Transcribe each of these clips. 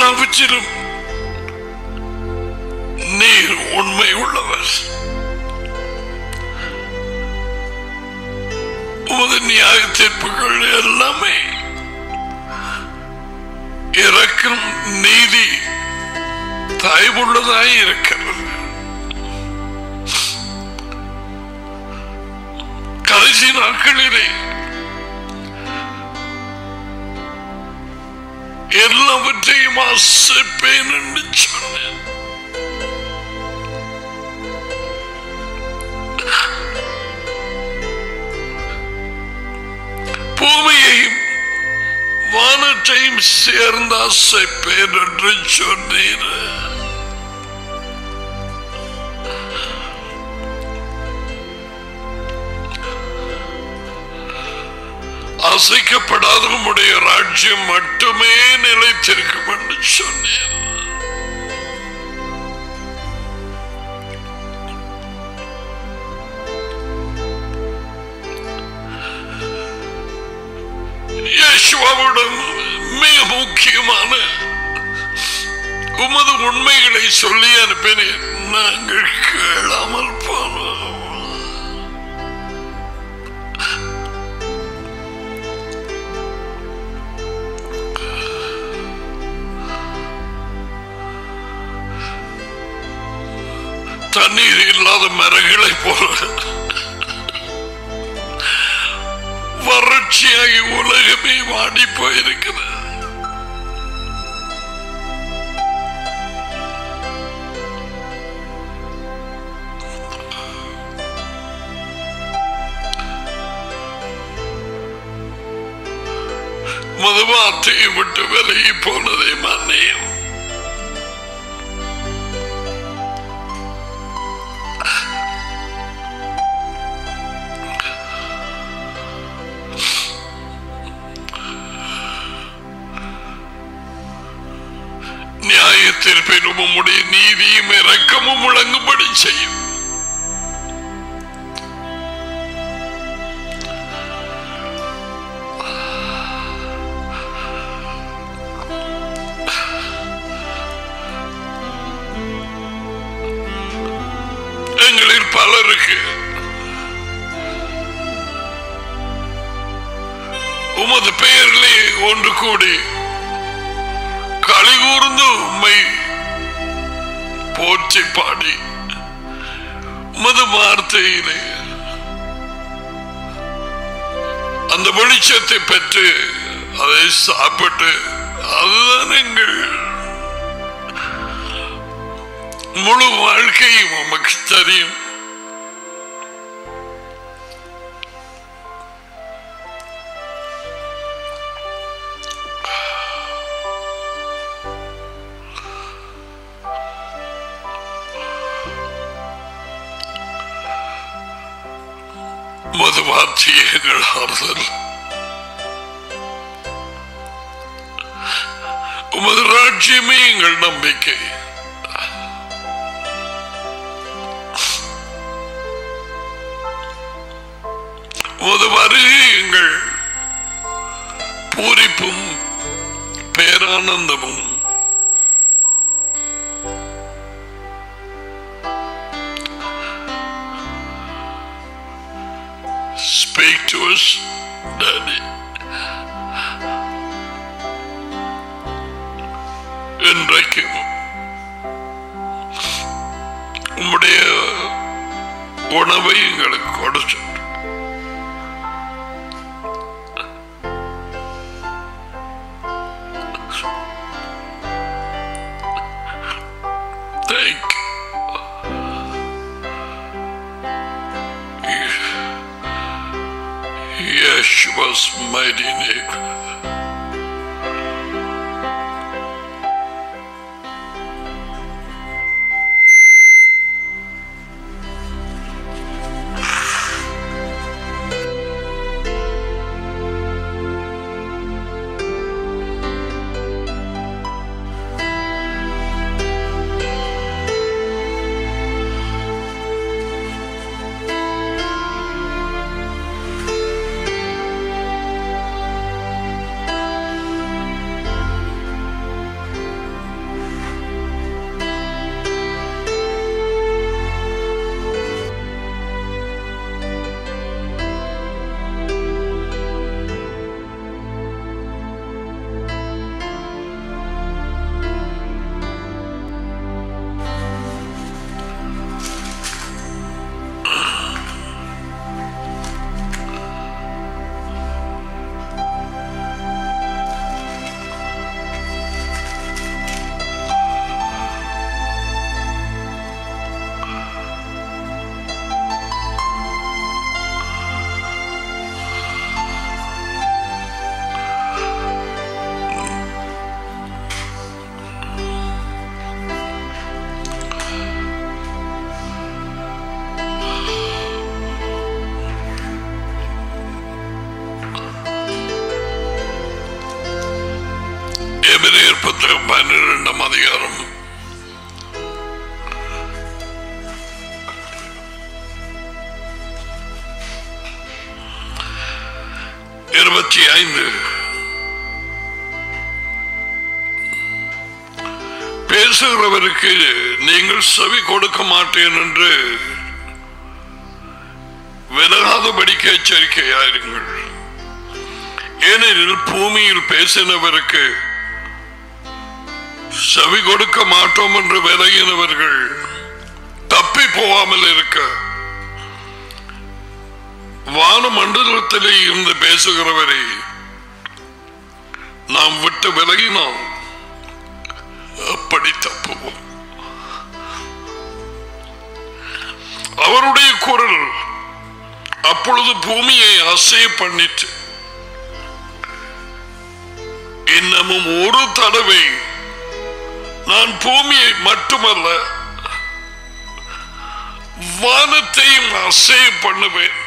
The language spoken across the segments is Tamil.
எல்லாவற்றிலும் நீர் உண்மை உள்ளவர். உமது நியாய தீர்ப்புகள் எல்லாமே இரக்கம் நீதி தயவுள்ளதாய் இருக்கிறது. கடைசி நாட்களிலே எல்லாவற்றையும் ஆசைப்பேன் என்று சொன்னேன். பூமியையும் வானத்தையும் சேர்ந்த ஆசைப்பேன் என்று சொன்னீர். அசைக்கப்படாத உம்முடைய ராஜ்யம் மட்டுமே நிலைத்திருக்கும் என்று சொன்னேன். யேசுவாவுடன் மிக முக்கியமான உமது உண்மைகளை சொல்லி அனுப்பினேன். நாங்கள் கேளாமல் போனோம். தண்ணீர் இல்லாத மரங்களை போல வறட்சியாகி உலகமே வாடி போயிருக்கிறது. மதுவார்த்தையை விட்டு விலகி போனதை மன்னியும். நியாயத்தீர்ப்பிலும் உம்முடைய நீதியும் இரக்கமும் முழங்கும்படி செய்யும். எங்களில் பலருக்கு உமது பெயரிலே ஒன்று கூடி களிகூர்ந்து உம்மை போற்றி பாடி உமது வார்த்தையிலே அந்த வெளிச்சத்தை பெற்று அதை சாப்பிட்டு அதுதான் எங்கள் முழு வாழ்க்கையும் உமக்கு தெரியும். உமது வார்த்தையே எங்கள் ஆறுதல், உமது ராஜ்யமே எங்கள் நம்பிக்கை. உமது வருகை எங்கள் பூரிப்பும் பேரானந்தமும். Speak to us, Daddy. இன்றைக்கும் உம்முடைய உணவை எங்களுக்கு கொடுத்து Yeshua's mighty name. புத்தகம் 12ஆம் அதிகாரம் 25 பேசுகிறவருக்கு நீங்கள் செவி கொடுக்க மாட்டேன் என்று விலகாதபடிக்கு எச்சரிக்கையாயிருங்கள். ஏனெனில் பூமியில் பேசினவருக்கு செவி கொடுக்க மாட்டோம் என்று விலகினவர்கள் தப்பி போகாமல் இருக்க வானமண்டலத்திலே இருந்து பேசுகிறவரை நாம் விட்டு விலகினோம், அப்படி தப்புவோம். அவருடைய குரல் அப்பொழுது பூமியை அசைய பண்ணிட்டு, இன்னமும் ஒரு தடவை நான் பூமியை மட்டுமல்ல வானத்தையும் அசைய பண்ணுவேன்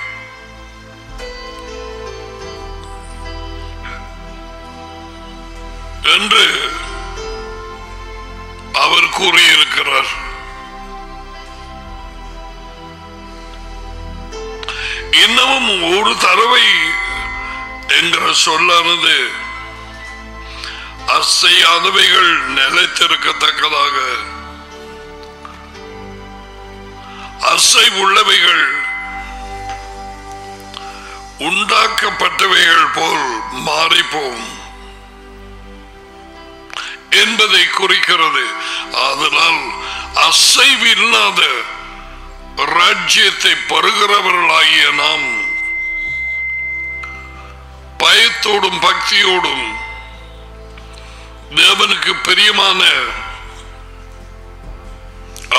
என்று அவர் கூறியிருக்கிறார். இன்னமும் ஒரு தடவை என்கிற சொல்லானது அசையாதவைகள் நிலைத்திருக்கத்தக்கதாக, அசைவுள்ளவைகள் உண்டாக்கப்பட்டவைகள் போல் மாறிப்போம் என்பதை குறிக்கிறது. அதனால் அசைவில்லாத ராஜ்யத்தை பருகிறவர்களாகிய நாம் பயத்தோடும் பக்தியோடும் தேவனுக்கு பிரியமான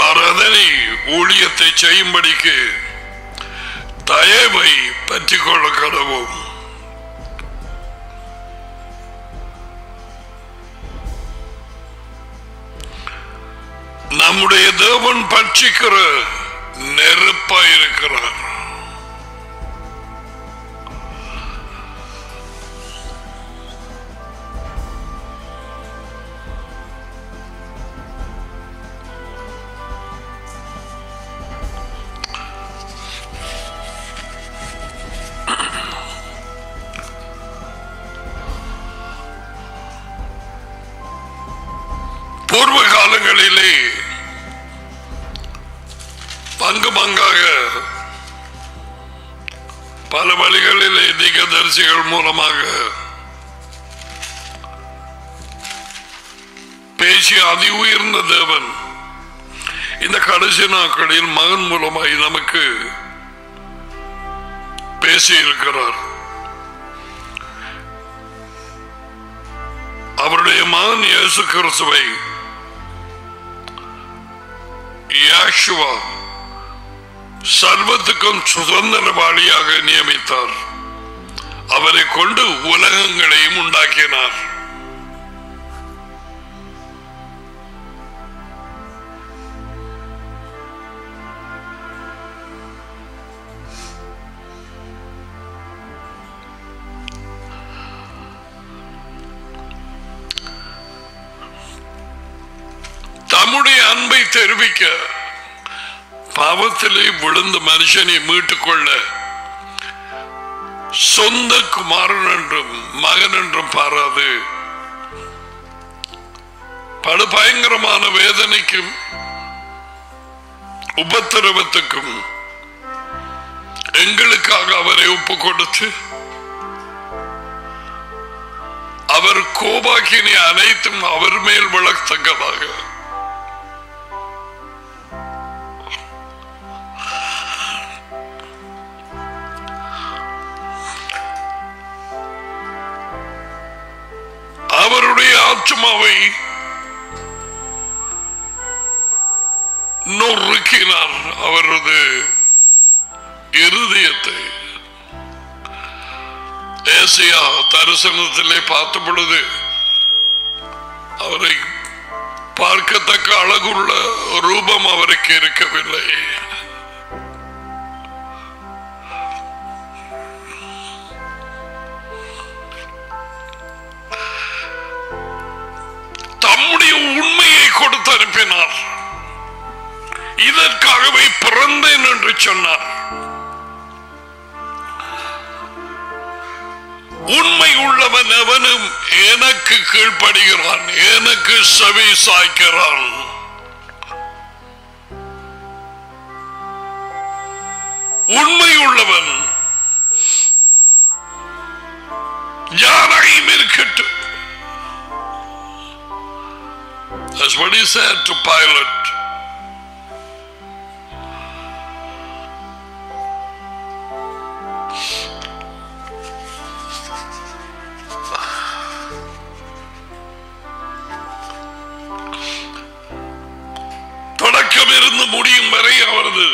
ஆராதனை ஊழியத்தை செய்யும்படிக்கு தயவை பற்றிக் கொள்ள கடவோம். நம்முடைய தேவன் பட்சிக்கிற நெருப்பாயிருக்கிறார். பூர்வ காலங்களிலே பங்கு பங்காக பல வழிகளிலே தீர்க்கதரிசிகள் மூலமாக பேசிய அதி உயர்ந்த தேவன் இந்த கடைசி நாட்களில் மகன் மூலமாய் நமக்கு பேசியிருக்கிறார். அவருடைய மகன் இயேசு கிறிஸ்துவை யாஷுவா சர்வத்துக்கும் சுதந்திரவாளியாக நியமித்தார். அவரை கொண்டு உலகங்களையும் உண்டாக்கினார். தம்முடைய அன்பை தெரிவிக்க பாவத்திலே விழுந்த மனுஷனை மீட்டுக் கொள்ள சொந்த குமாரன் என்றும் மகன் என்றும் பாராது படு பயங்கரமான வேதனைக்கும் உபத்திரவத்துக்கும் எங்களுக்காக அவரை ஒப்புக் கொடுத்து அவர் கோபாக்கினை அனைத்தும் அவர் மேல் விளக்கத்தக்கதாக அவருடைய ஆத்மாவை நொறுக்கினார். அவரது இருதயத்தை ஏசியா தரிசனத்திலே பார்த்த பொழுது அவரை பார்க்கத்தக்க அழகுள்ள ரூபம் அவருக்கு இருக்கவில்லை. அனுப்பினார். இதற்காகவே பிறந்தேன் என்று சொன்னார். உண்மை உள்ளவன் எவனும் எனக்கு கீழ்ப்படுகிறான், எனக்கு செவி சாய்க்கிறான். உண்மை உள்ளவன் யாரையும் இருக்கட்டும். That's what he said to Pilate. தொடக்கம் இருந்து முடியும் வரை அவரது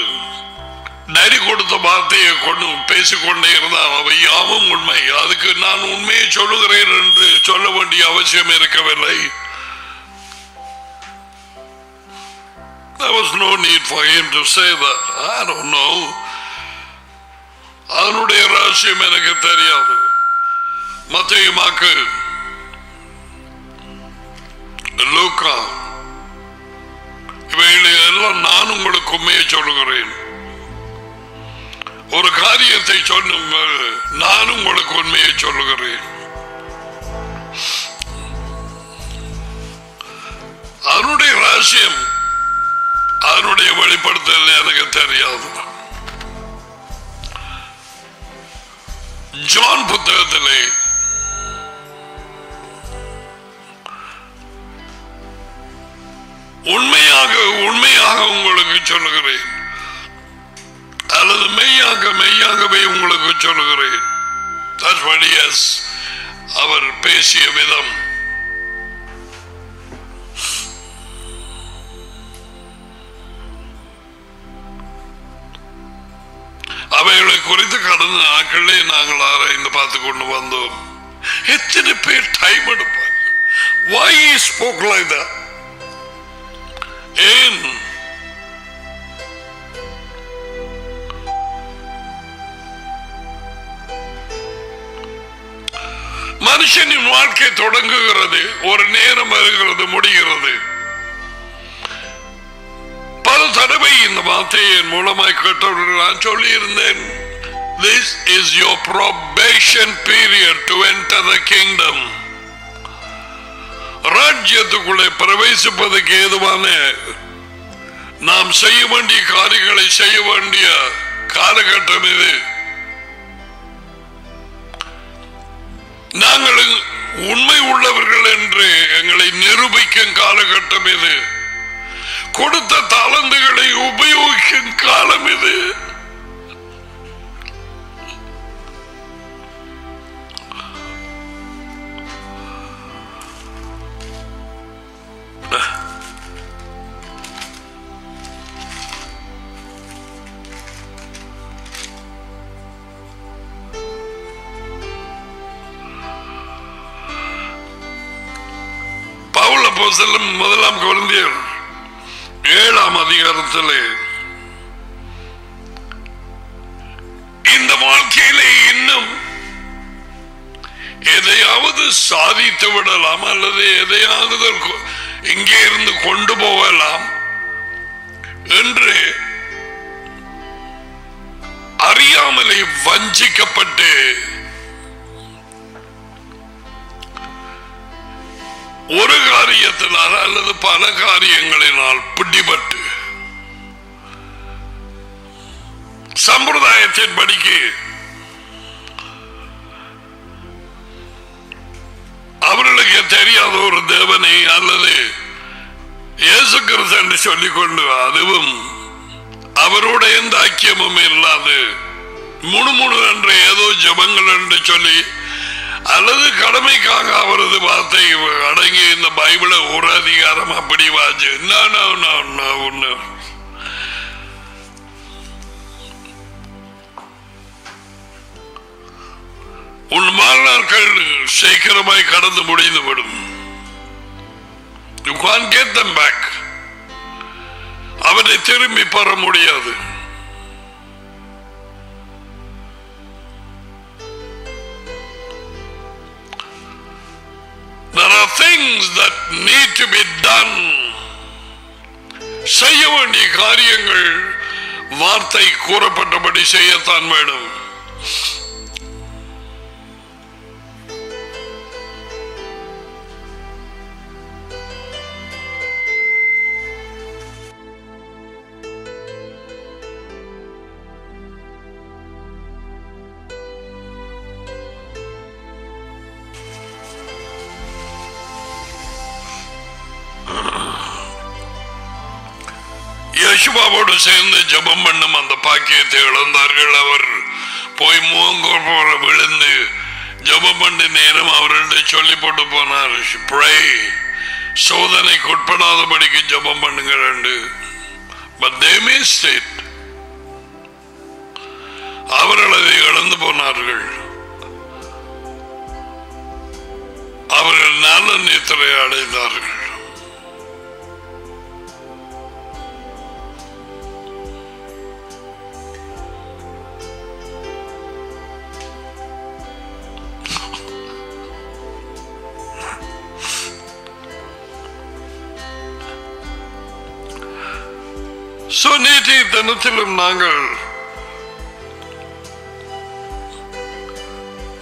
நரி கொடுத்த வார்த்தையை கொண்டு பேசிக்கொண்டே இருந்தான். அவை யாவும் உண்மை. அதுக்கு நான் உண்மையை சொல்லுகிறேன் என்று சொல்ல வேண்டிய அவசியம் இருக்கவில்லை. There was no need for him to say that. I don't know. அதனுடைய ரகசியம் எனக்கு தெரியாது. மத்தேயு, மாற்கு, லூக்கா இவைகளை எல்லாம் நான் உங்களுக்கு உண்மையை சொல்லுகிறேன். ஒரு காரியத்தை சொன்ன நான் உங்களுக்கு உண்மையை சொல்லுகிறேன். அதனுடைய ரகசியம், அதனுடைய வெளிப்படுத்தல் எனக்கு தெரியாது. ஜான் புத்தகத்திலே உண்மையாக உண்மையாக உங்களுக்கு சொல்லுகிறேன், அல்லது மெய்யாகவே உங்களுக்கு சொல்லுகிறேன். That's what he has. அவர் பேசிய விதம். அவைகளை குறித்து கடந்த நாட்களே நாங்கள் ஆராய்ந்து பார்த்து கொண்டு வந்தோம். எத்தனை பேர் டைம் எடுப்பார்? Why he spoke like that? ஏன் மனுஷனின் வாழ்க்கை தொடங்குகிறது, ஒரு நேரம் வருகிறது, முடிகிறது. பல தடவை இந்த வார்த்தையை மூலமாய் கேட்டவர்கள் நான் சொல்லி இருந்தேன். This is your probation period to enter the kingdom. ராஜ்யத்துக்குள்ளே பிரவேசிப்பதற்கு ஏதுவான நாம் செய்ய வேண்டிய காரியங்களை செய்ய வேண்டிய காலகட்டம் இது. நாங்கள் உண்மை உள்ளவர்கள் என்று எங்களை நிரூபிக்கும் காலகட்டம் இது. கொடுத்த தாளந்துகளை உபயோகிக்கும் காலம் இது. பவுல் அப்போஸ்தலன் 1 கொரிந்தியர் 7 அதிகாரத்திலே இந்த வாழ்க்கையிலே இன்னும் எதையாவது சாதித்து விடலாம், அல்லது எதையாவது இங்கே இருந்து கொண்டு போகலாம் என்று அறியாமலே வஞ்சிக்கப்பட்டு ஒரு காரியத்தினால் அல்லது பல காரியங்களினால் பிடிபட்டு சம்பிரதாயத்தின் படிக்கு அவர்களுக்கு தெரியாத ஒரு தேவனை அல்லது இயேசு கிறிஸ்து என்று சொல்லிக்கொண்டு அதுவும் அவரோட எந்த ஐக்கியமும் இல்லாது முணுமுணு என்று ஏதோ ஜபங்கள் என்று சொல்லி அல்லது கடமைக்காக அவரது வார்த்தை அடங்கி இந்த பைபிளை ஒரு அதிகாரம் அப்படி வாச்சு ஒண்ணு உன் வாழ்நாட்கள் சீக்கிரமாய் கடந்து முடிந்துவிடும். You can't get them back. அவனை திரும்பி பெற முடியாது. There are things that need to be done செய்ய வேண்டிய காரியங்கள் வார்த்தை கூறப்பட்டபடி செய்யத்தான் வேணும். யேசுவாவோடு சேர்ந்து ஜெபம் பண்ணும் அந்த பாக்கியத்தை இழந்தார்கள். அவர் போய் முகங்கோர விழுந்து ஜெபம் பண்ண நேரம் அவர்களிட சொல்லி போட்டு போனார், சோதனைக்கு உட்படாதபடிக்கு ஜெபம் பண்ணுங்க. அவர்கள் அதை இழந்து போனார்கள். அவர்கள் நல்ல நித்திரை அடைந்தார்கள். நேற்றைய தினத்திலும் நாங்கள்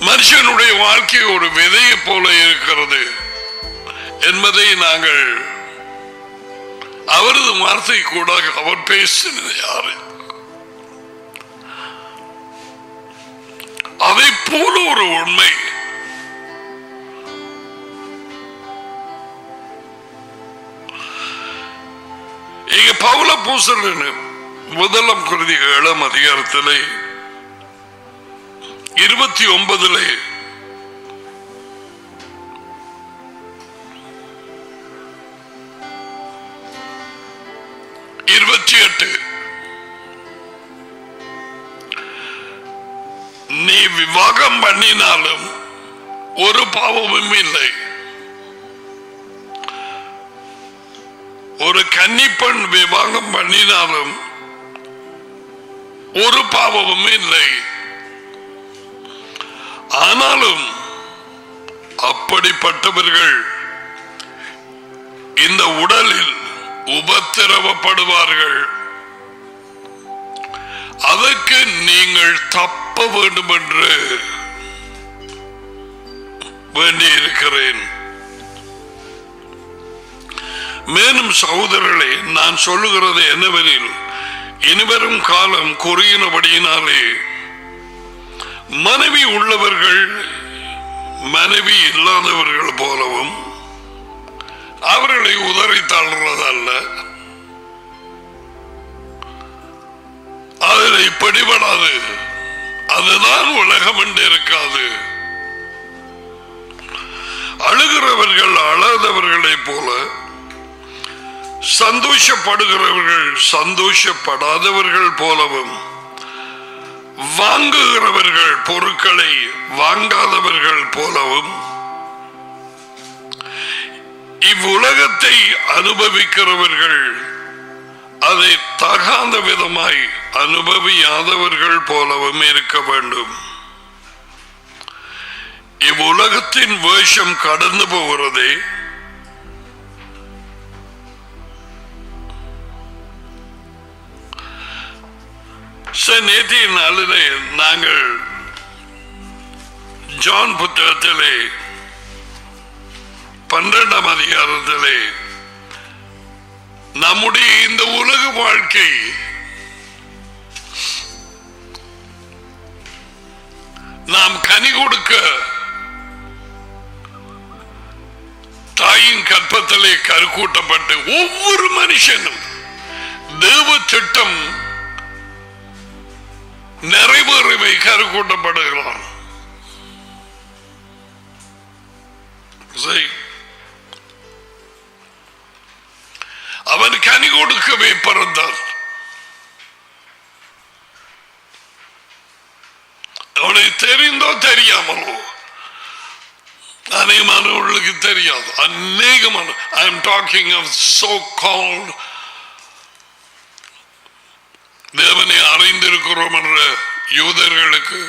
மனுஷனுடைய வாழ்க்கை ஒரு விதையை போல இருக்கிறது என்பதை நாங்கள் அவரது வார்த்தை கூட அவர் பேசினது யாரு அதை போல ஒரு உண்மை இங்க பவுல பூசல் முதலாம் குருதி 7ஆம் அதிகாரத்திலே 29 28 நீ விவாகம் பண்ணினாலும் ஒரு பாவமும் இல்லை, ஒரு கன்னிப்பெண் விவாகம் பண்ணினாலும் ஒரு பாவமும் இல்லை. ஆனாலும் அப்படிப்பட்டவர்கள் இந்த உடலில் உபத்திரவப்படுவார்கள். அதற்கு நீங்கள் தப்ப வேண்டும் என்று வேண்டியிருக்கிறேன். மேலும் சகோதரர்களே, நான் சொல்லுகிறது என்னவெனில், இனிவரும் காலம் குறுகினபடியினாலே மனைவி உள்ளவர்கள் மனைவி இல்லாதவர்கள் போலவும் அவர்களை உதறி தள்ளுறதல்ல, அதில் பிடிபடாது, அதுதான் உலகம் என்று இருக்காது. அழுகிறவர்கள் அழாதவர்களை போல, சந்தோஷப்படுகிறவர்கள் சந்தோஷப்படாதவர்கள் போலவும், வாங்குகிறவர்கள் பொருட்களை வாங்காதவர்கள் போலவும், இவ்வுலகத்தை அனுபவிக்கிறவர்கள் அதை தகாத விதமாய் அனுபவியாதவர்கள் போலவும் இருக்க வேண்டும். இவ்வுலகத்தின் வேஷம் கடந்து போகிறதே, நேற்றைய நாளிலே நாங்கள் ஜான் புத்தகத்திலே 12ஆம் அதிகாரத்திலே நம்முடைய இந்த உலக வாழ்க்கை நாம் கனி கொடுக்க தாயின் கற்பத்திலே கருக்கூட்டப்பட்டு ஒவ்வொரு மனுஷனும் தேவ திட்டம் நிறைவேறவை கருக்கூட்டப்படுகிறான். அவன் கனி கொடுக்கவே பிறந்தான். அவனுக்கு தெரிந்தோ தெரியாமலோ, அநேகமானவர்களுக்கு தெரியாது. அநேகமான I am talking of so-called தேவனை அறிந்திருக்கிறோம் என்ற யூதர்களுக்கு,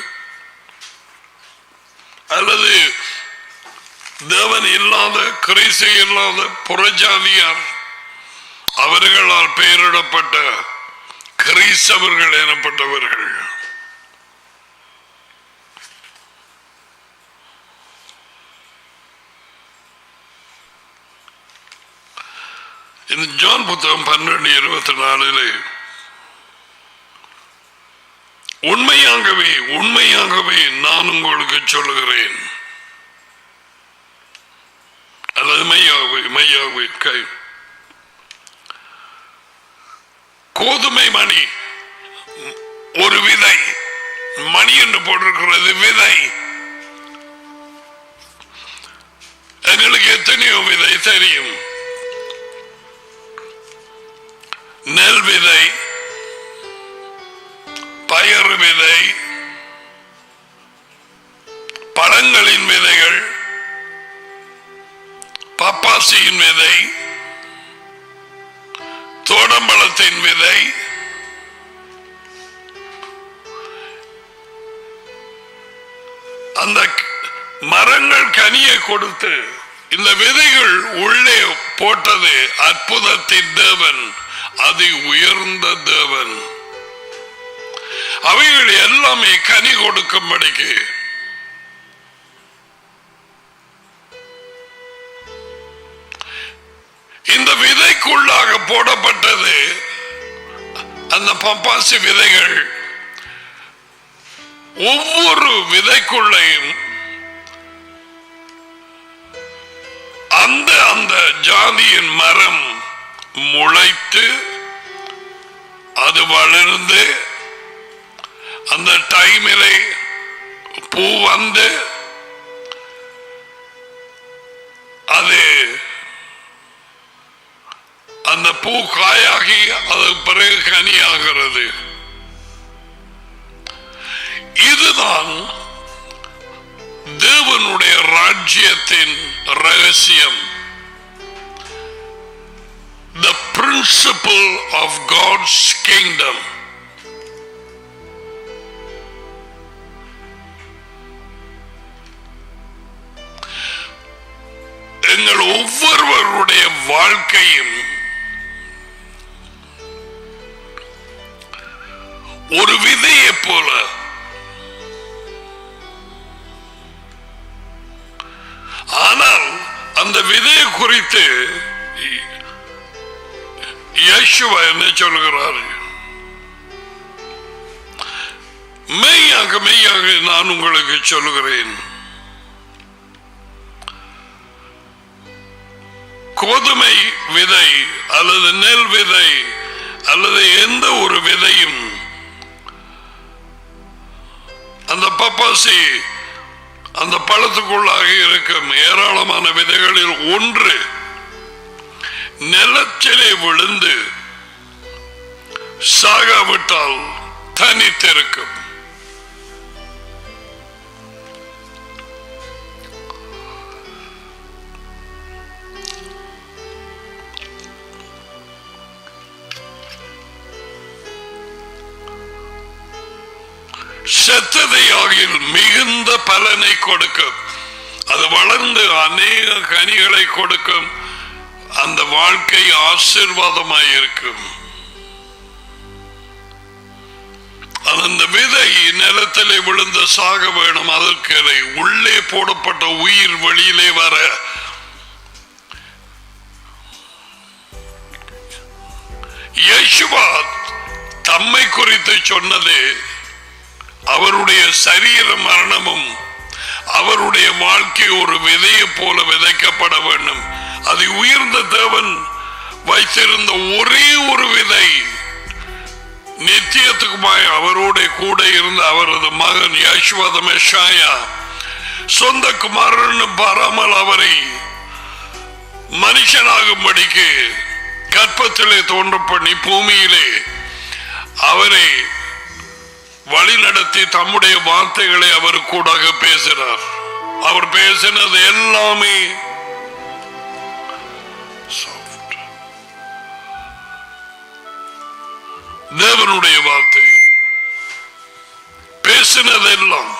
அல்லது தேவன் இல்லாத கிறிஸ்து இல்லாத புறஜாதியார் அவர்களால் பெயரிடப்பட்ட கிறிஸ்தவர்கள் எனப்பட்டவர்கள். இந்த ஜான் புத்தகம் 12:24 உண்மையாகவே உண்மையாகவே நான் உங்களுக்கு சொல்லுகிறேன், அல்லது மையாகவே மையாகவே கை கோதுமை மணி ஒரு விதை, மணி என்று போட்டிருக்கிறது விதை. எங்களுக்கு எத்தனையோ விதை தெரியும். நெல் விதை, பயறு விதை, பழங்களின் விதைகள், பப்பாசியின் விதை, தோடம்பழத்தின் விதை, அந்த மரங்கள் கனியை கொடுத்து இந்த விதைகள் உள்ளே போட்டது அற்புதத்தின் தேவன், அதி உயர்ந்த தேவன். அவைகள் எல்லாமே கனி கொடுக்கும்படிக்கு இந்த விதைக்குள்ளாக போடப்பட்டது அந்த பப்பாசி விதைகள். ஒவ்வொரு விதைக்குள்ளையும் அந்த அந்த ஜாதியின் மரம் முளைத்து அது வளர்ந்து அந்த டைமிலே பூ வந்து அது அந்த பூ காயாகி அது பிறகு கனியாகிறது. இதுதான் தேவனுடைய ராஜ்யத்தின் ரகசியம். The principle of God's kingdom. எங்கள் ஒவ்வொருவருடைய வாழ்க்கையும் ஒரு விதையை போல. ஆனால் அந்த விதையை குறித்து யேசுவா என்ன சொல்கிறார்? மெய்யாக மெய்யாக நான் உங்களுக்கு சொல்லுகிறேன், கோதுமை விதை அல்லது நெல் விதை அல்லது எந்த ஒரு விதையும் அந்த பப்பாசி அந்த பழத்துக்குள்ளாக இருக்கும் ஏராளமான விதைகளில் ஒன்று நிலத்திலே விழுந்து சாகாவிட்டால் தனித்திருக்கும். செத்ததையாகில் மிகுந்த பலனை கொடுக்கும். அது வளர்ந்து அநேக கனிகளை கொடுக்கும். அந்த வாழ்க்கை ஆசீர்வாதமாயிருக்கும். அந்த விதை நிலத்திலே விழுந்த சாக வேணும். அதற்கு உள்ளே போடப்பட்ட உயிர் வெளியிலே வர யேசுவா தம்மை குறித்து சொன்னது அவருடைய சரீர மரணமும் அவருடைய வாழ்க்கை ஒரு விதையை போல விதைக்கப்பட வேண்டும். அது உயர்ந்த தேவன் வைத்திருந்த ஒரே ஒரு விதை நித்தியத்துக்குமாய் அவரோட கூட இருந்த அவரது மகன் யேசுவா மெஷாயா சொந்த குமாரன் பாராமல் அவரை மனுஷனாகும்படிக்கு கற்பத்திலே தோன்ற பண்ணி பூமியிலே அவரை வழி நடத்தி தம்முடைய வார்த்தைகளை அவர் கூட பேசினார். அவர் பேசினது எல்லாமே தேவனுடைய வார்த்தை. பேசினதெல்லாம்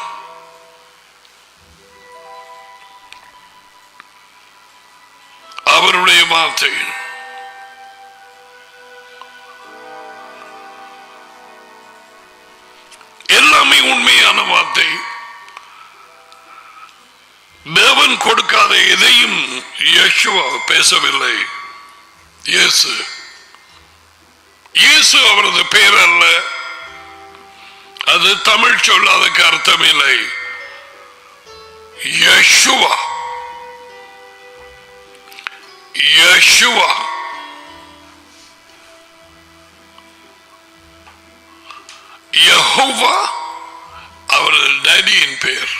அவருடைய வார்த்தை. தேவன் கொடுக்காத எதையும் யேசுவா பேசவில்லை. இயேசு இயேசு அவரது பெயர் அல்ல. அது தமிழ் சொல், அதுக்கு அர்த்தம் இல்லை. யேசுவா யேசுவா யெகோவா அவரது டேடியின் பெயர்.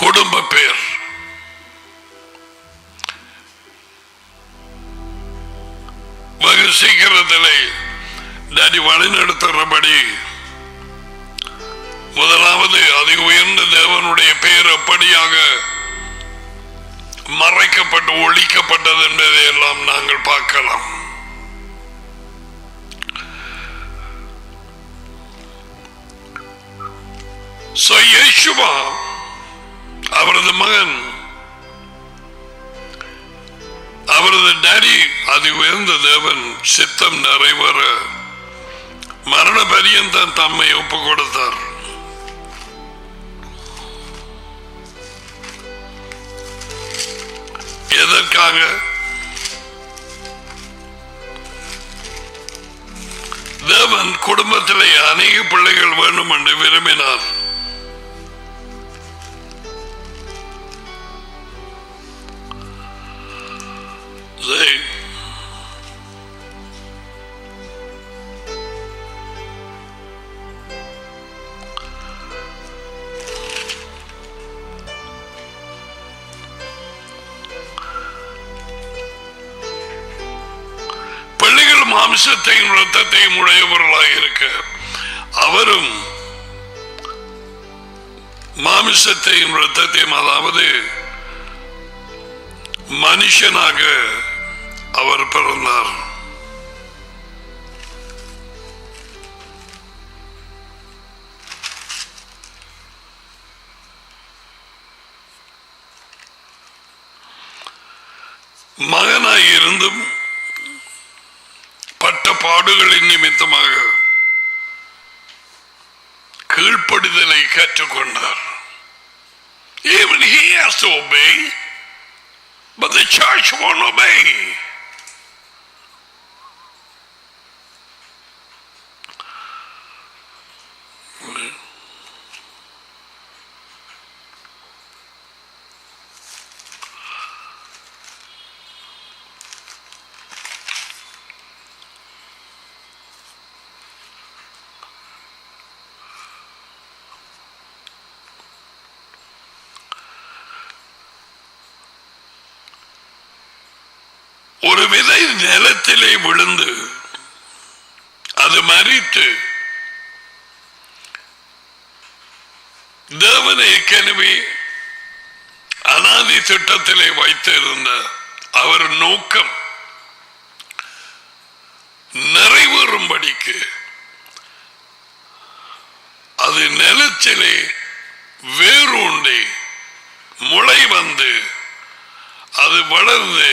குடும்ப பெயர். வெகு சீக்கிரத்திலே டேடி வழிநடத்துகிறபடி முதலாவது அதி உயர்ந்த தேவனுடைய பெயர் அப்படியாக மறைக்கப்பட்டு ஒழிக்கப்பட்டது என்பதை எல்லாம் நாங்கள் பார்க்கலாம். யேசுவா அவரது மகன், அவரது டாடி அதி உயர்ந்த தேவன் சித்தம் நிறைவேற மரண பரியந்தம் தம்மை ஒப்பு கொடுத்தார். எதற்காக? தேவன் குடும்பத்திலே அநேக பிள்ளைகள் வேண்டும் என்று விரும்பினார். பிள்ளைகள் மாம்சத்தையும் இரத்தத்தையும் உடையவர்களாக இருக்க அவரும் மாமிசத்தையும் இரத்தத்தையும், அதாவது மனுஷனாக அவர் பிறந்தார். மகனாய் இருந்தும் பட்ட பாடுகளின் நிமித்தமாக கீழ்ப்படிதலை கற்றுக்கொண்டார். Even he has to obey, but the church won't obey. ஒரு விதை நிலத்திலே விழுந்து அது மரித்து தேவன் ஏற்கனவே அனாதி திட்டத்திலே வைத்திருந்த அவர் நோக்கம் நிறைவேறும்படிக்கு அது நிலத்திலே வேரூண்டி முளை வந்து அது வளர்ந்து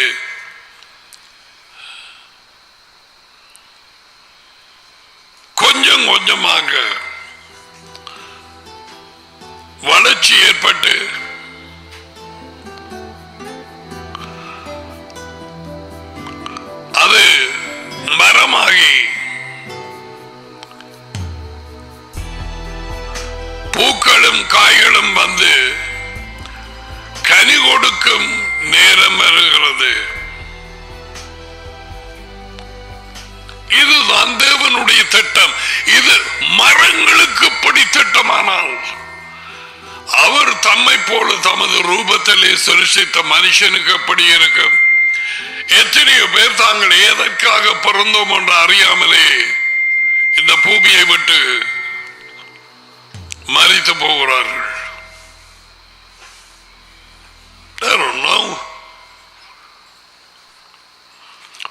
கொஞ்சம் கொஞ்சமாக வளர்ச்சி ஏற்பட்டு அது மரமாகி பூக்களும் காய்களும் வந்து கனி கொடுக்கும் நேரம் வருகிறது. இதுதான் தேவனுடைய திட்டம். இது மரங்களுக்கு படி திட்டமானால் அவர் தம்மை போல தமது ரூபத்திலே சிருஷ்டித்த மனுஷனுக்கு எப்படி இருக்கும்? எத்தனையோ பேர் தாங்கள் எதற்காக பிறந்தோம் என்று அறியாமலே இந்த பூமியை விட்டு மரித்து போகிறார்கள்.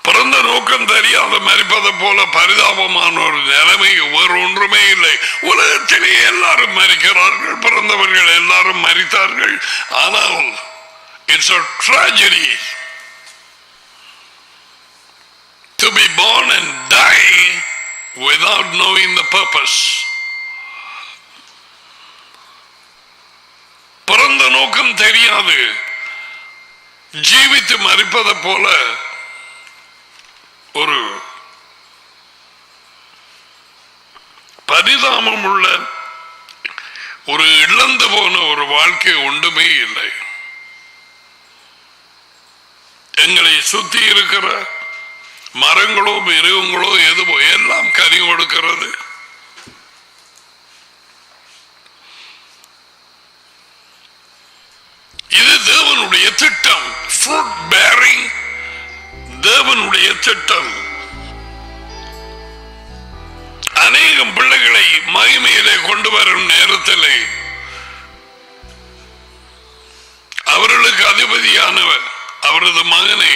பிறந்த நோக்கம் தெரியாத மரிப்பதை போல பரிதாபமான ஒரு நிலைமை வேறு ஒன்றுமே இல்லை. உலகத்திலே எல்லாரும் மரிக்கிறார்கள், பிறந்தவர்கள் எல்லாரும் மரித்தார்கள். ஆனால் it's a tragedy to be born and die with without knowing the purpose. பிறந்த நோக்கம் தெரியாது, ஜீவித்து மறிப்பதை போல ஒரு பரிதாபம் உள்ள ஒரு இழந்து போன ஒரு வாழ்க்கை ஒன்றுமே இல்லை. எங்களை சுத்தி இருக்கிற மரங்களோ மிருகங்களோ எதுவோ எல்லாம் கனி கொடுக்கிறது. இது தேவனுடைய திட்டம். ஃப்ரூட் பேரிங் தேவனுடைய திட்டம். அநேகம் பிள்ளைகளை மகிமையிலே கொண்டு வரும் நேரத்தில் அவர்களுக்கு அதிபதியானவர் அவரது மகனை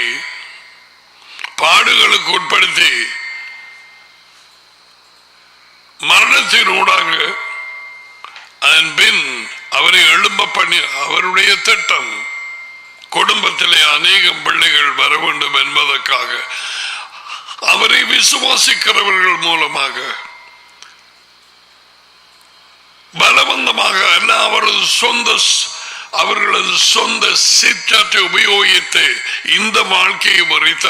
பாடுகளுக்கு உட்படுத்தி மரணத்தினூடாக அதன் பின் அவரை எழும்ப பண்ணி அவருடைய திட்டம் குடும்பத்திலே அநேகம் பிள்ளைகள் வர வேண்டும் என்பதற்காக அவரை விசுவாசிக்கிறவர்கள் மூலமாக பலவந்தமாக அல்ல, அவர்களது சொந்த சிற்றத்தை உபயோகித்து இந்த வாழ்க்கையை முறித்த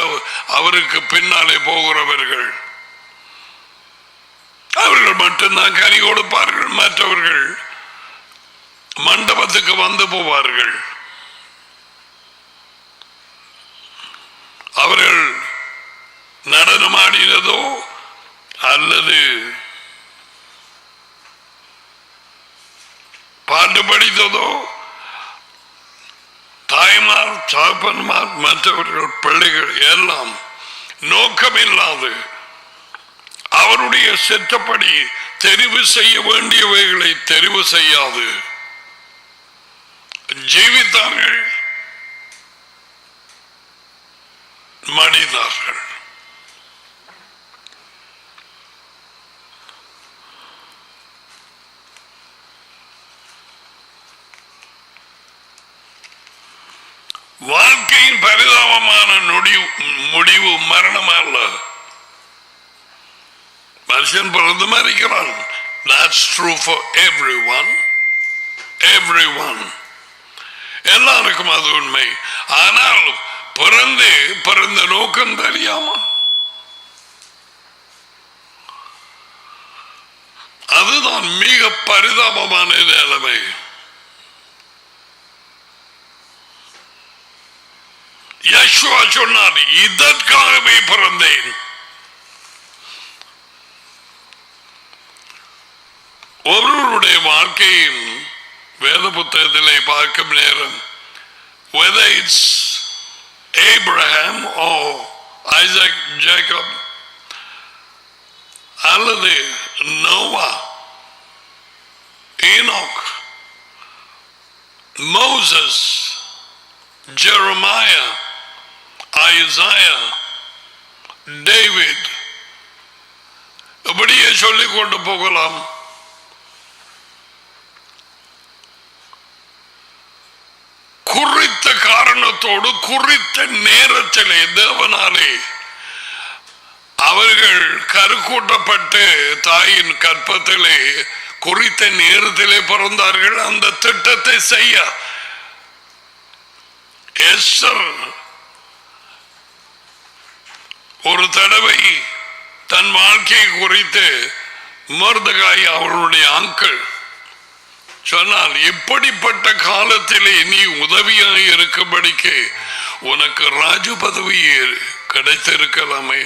அவருக்கு பின்னாலே போகிறவர்கள் அவர்கள் மட்டும்தான் கனி கொடுப்பார்கள். மற்றவர்கள் மண்டபத்துக்கு வந்து போவார்கள். அவர்கள் நடனமாடினதோ அல்லது பாட்டு படித்ததோ தாய்மார் தகப்பன்மார் மற்றவர்கள் பிள்ளைகள் எல்லாம் நோக்கமில்லாது அவருடைய சித்தப்படி தெரிவு செய்ய வேண்டியவைகளை தெரிவு செய்யாது ஜீவித்தார்கள், மடிந்தார்கள். வாழ்க்கையின் பரிதாபமான முடிவு மரணம் அல்ல. மனுஷன் பிறந்து மறிக்கிறான். That's true for everyone. Everyone. எல்லாருக்கும் அது உண்மை. ஆனால் பிறந்த நோக்கம் தெரியாம அதுதான் மிக பரிதாபமான நிலைமை. யெஷுவா சொன்னார், இதற்காகவே பிறந்தேன். ஒருவருடைய வாழ்க்கையின் வேத புத்தகத்திலே பார்க்கும் நேரம், whether it's Abraham or Isaac, Jacob அல்லது Noah, Enoch, Moses, Jeremiah, Isaiah, David, அப்படியே சொல்லிக் கொண்டு போகலாம். குறித்த காரணத்தோடு குறித்த நேரத்திலே தேவனாலே அவர்கள் கருக்கூட்டப்பட்டு தாயின் கற்பத்திலே குறித்த நேரத்திலே பிறந்தார்கள். அந்த திட்டத்தை செய்ய எஸ்தர் ஒரு தடவை தன் வாழ்க்கையை குறித்து மொர்தெகாய் அவர்களுடைய அங்கிள் சொன்னால், இப்படிப்பட்ட காலத்திலே நீ உதவியாக இருக்கும்படிக்கு உனக்கு ராஜ பதவி கிடைத்திருக்கலாமே.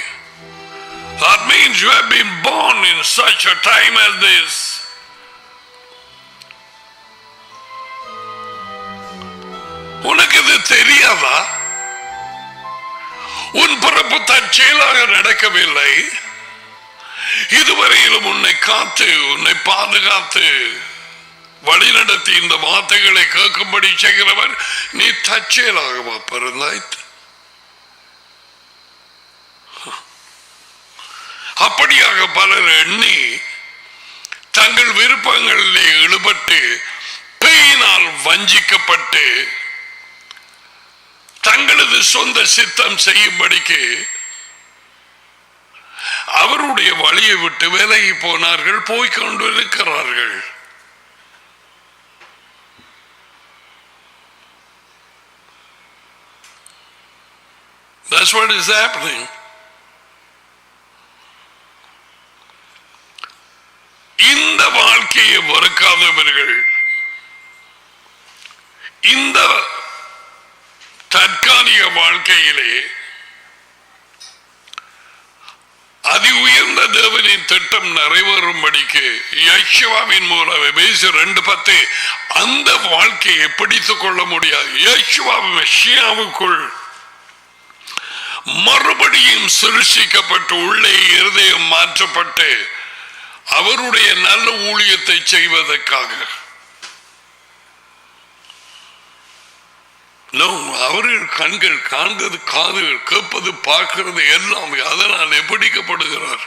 That means you have been born in such a time as this. உனக்கு இது தெரியாதா? உன் பிறப்பு தற்செயலாக நடக்கவில்லை. இதுவரையிலும் உன்னை காத்து உன்னை பாதுகாத்து வழிநடத்தி இந்த வார்த்தைகளை கேட்கும்படி செய்கிறவர் நீ தற்செயலாகவா பிறந்தாய்? அப்படியாக பலர் எண்ணி தங்கள் விருப்பங்களிலே ஈடுபட்டு பேயினால் வஞ்சிக்கப்பட்டு தங்களது சொந்த சித்தம் செய்யும்படிக்கு அவருடைய வழியை விட்டு விலகி போனார்கள், போய்கொண்டிருக்கிறார்கள். That's what is happening. இந்த வாழ்க்கையை வெறுக்காதவர்கள், இந்த தற்காலிக வாழ்க்கையிலே அதி உயர்ந்த தேவனின் திட்டம் நிறைவேறும்படிக்கு யெகோவாவின் மூலம் எபேசியர் 2:10 அந்த வாழ்க்கையை பிடித்துக் கொள்ள முடியாது. யெகோவா மெசியாவுக்குள் மறுபடியும் சிருஷ்டிக்கப்பட்டு உள்ளே இருதயம் மாற்றப்பட்டு அவருடைய நல்ல ஊழியத்தை செய்வதற்காக அவர்கள் கண்கள் காண்கிறது, காதுகள் கேட்பது, பார்க்கிறது எல்லாம் அதனால் எப்படிக்கப்படுகிறார்.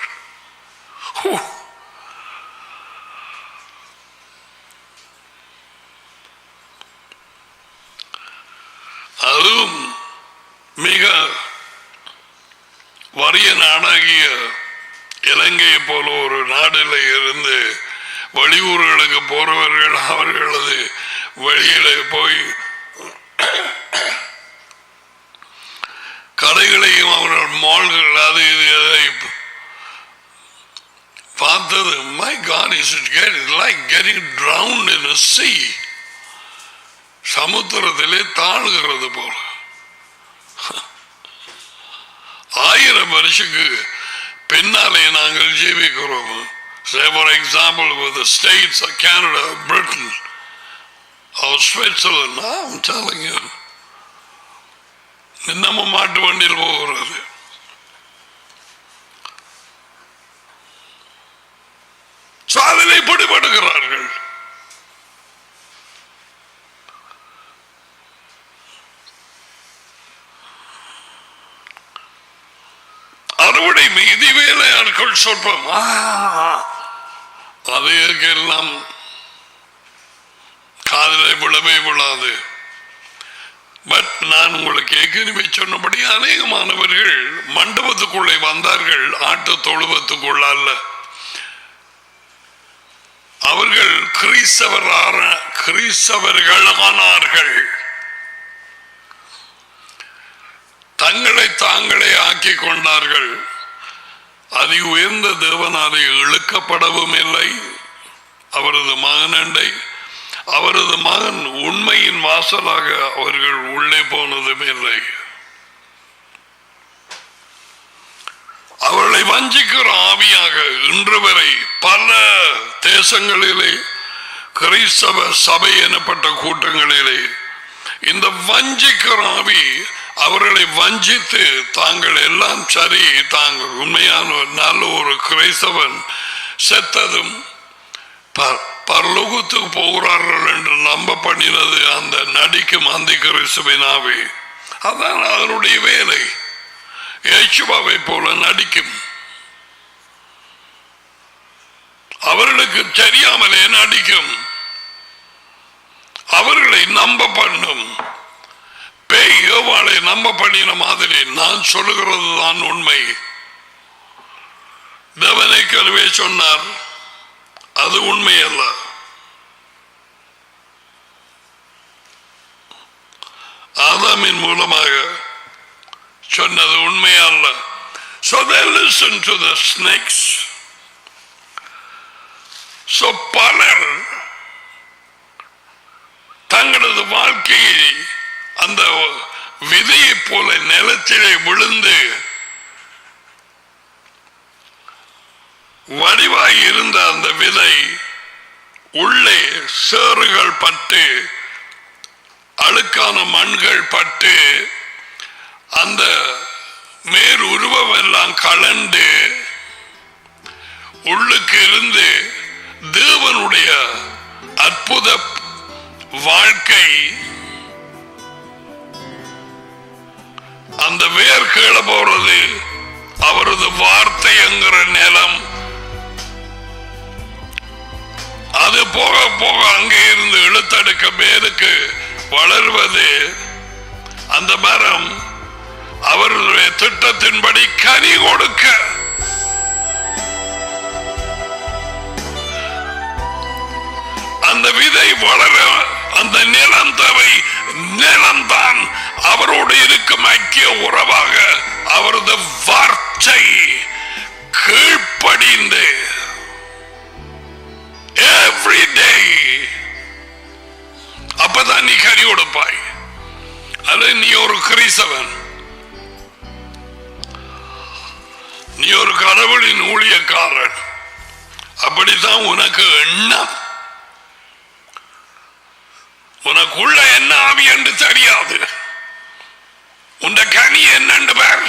அதுவும் மிக வறிய நாடாகிய இலங்கையை போல ஒரு நாட்டில் இருந்து வெளியூர்களுக்கு போறவர்கள் அவர்களது வெளியில போய் கடைகளையும் அவர்கள் மால்கள் அது இது பார்த்தது. My God, is it like getting drowned in a sea? சமுத்திரத்திலே தாழ்கிறது போல. 1000 வருஷத்துக்கு பின்னாலே நாங்கள் ஜீவிக்கிறோம். Say for example with the states of Canada, Britain or Switzerland, I'm telling you, நம்ம மாட்டு வண்டியில் போகிறது. சாதனை பிடிபடுகிறார்கள். அறுவடை மீதி வேலையாட்கள் சொல்றோம், அதையெல்லாம் காதலை விழவே விழாது. பட் நான் உங்களுக்கு ஏற்கனவே சொன்னபடி அநேகமானவர்கள் மண்டபத்துக்குள்ளே வந்தார்கள், ஆட்டு தொழுவத்துக்குள்ள அல்ல. அவர்கள் கிறிஸ்தவர்களானார்கள். தங்களை தாங்களே ஆக்கி கொண்டார்கள். அதி உயர்ந்த தேவனாலே இழுக்கப்படவும் இல்லை. அவரது மகனண்டை அவரது மகன் உண்மையின் வாசலாக அவர்கள் உள்ளே போனதும் இல்லை. அவர்களை வஞ்சிக்கிற ஆவியாக இன்று வரை பல தேசங்களிலே கிறிஸ்தவ சபை எனப்பட்ட கூட்டங்களிலே இந்த வஞ்சிக்கிற ஆவி அவர்களை வஞ்சித்து தாங்கள் எல்லாம் சரி, தாங்கள் உண்மையான நல்ல ஒரு கிறிஸ்தவன் செத்ததும் பரலோகத்துக்கு போகிறார்கள் என்று நம்ப பண்ணினது அந்த நடிக்கும் அந்த கிறிஸ்துவின் ஆவி. அதான் அதனுடைய வேலை. யெகோவாவை போல நடிக்கும். அவர்களுக்கு தெரியாமலே நடிக்கும். அவர்களை நம்ப பண்ணும். பேய் யோவாளை நம்ப பண்ணின மாதிரி நான் சொல்லுகிறது தான் உண்மை. தேவனை கருவே சொன்னார், அது உண்மை அல்ல. ஆதாமின் மூலமாக சொன்னது உண்மை அல்ல. So they listen to the snakes. So பலர் தங்களது வாழ்க்கையை அந்த விதையை போல நிலத்திலே விழுந்து வடிவாய் இருந்த அந்த விதை உள்ளே சேறுகள் பட்டு அழுக்கான மண்கள் பட்டு அந்த மேல் உருவம் எல்லாம் கலண்டு உள்ளுக்கு இருந்து தேவனுடைய அற்புத வாழ்க்கை அந்த வேர் கீழே போறது. அவரது வார்த்தை என்கிற நிலம் அது போக போக அங்கே இருந்து இழுத்தடுக்க மேலுக்கு வளர்வது. அந்த மரம் அவருடைய திட்டத்தின்படி கனி கொடுக்க அந்த விதை வளர அந்த நிலம் தேவை. நிலம்தான் அவரோடு இருக்கும் ஐக்கிய உறவாக அவரது வார்த்தை கீழ்ப்படிந்து every day அப்பதான் நீ கனி கொடுப்பாய். அது நீ ஒரு கிறிஸ்தவன், நீ ஒரு கடவுளின் ஊழியக்காரன், அப்படித்தான் உனக்கு எண்ணம். உனக்குள்ள என்ன ஆவி என்று தெரியாது. உன் கனி என்னண்டு பேர்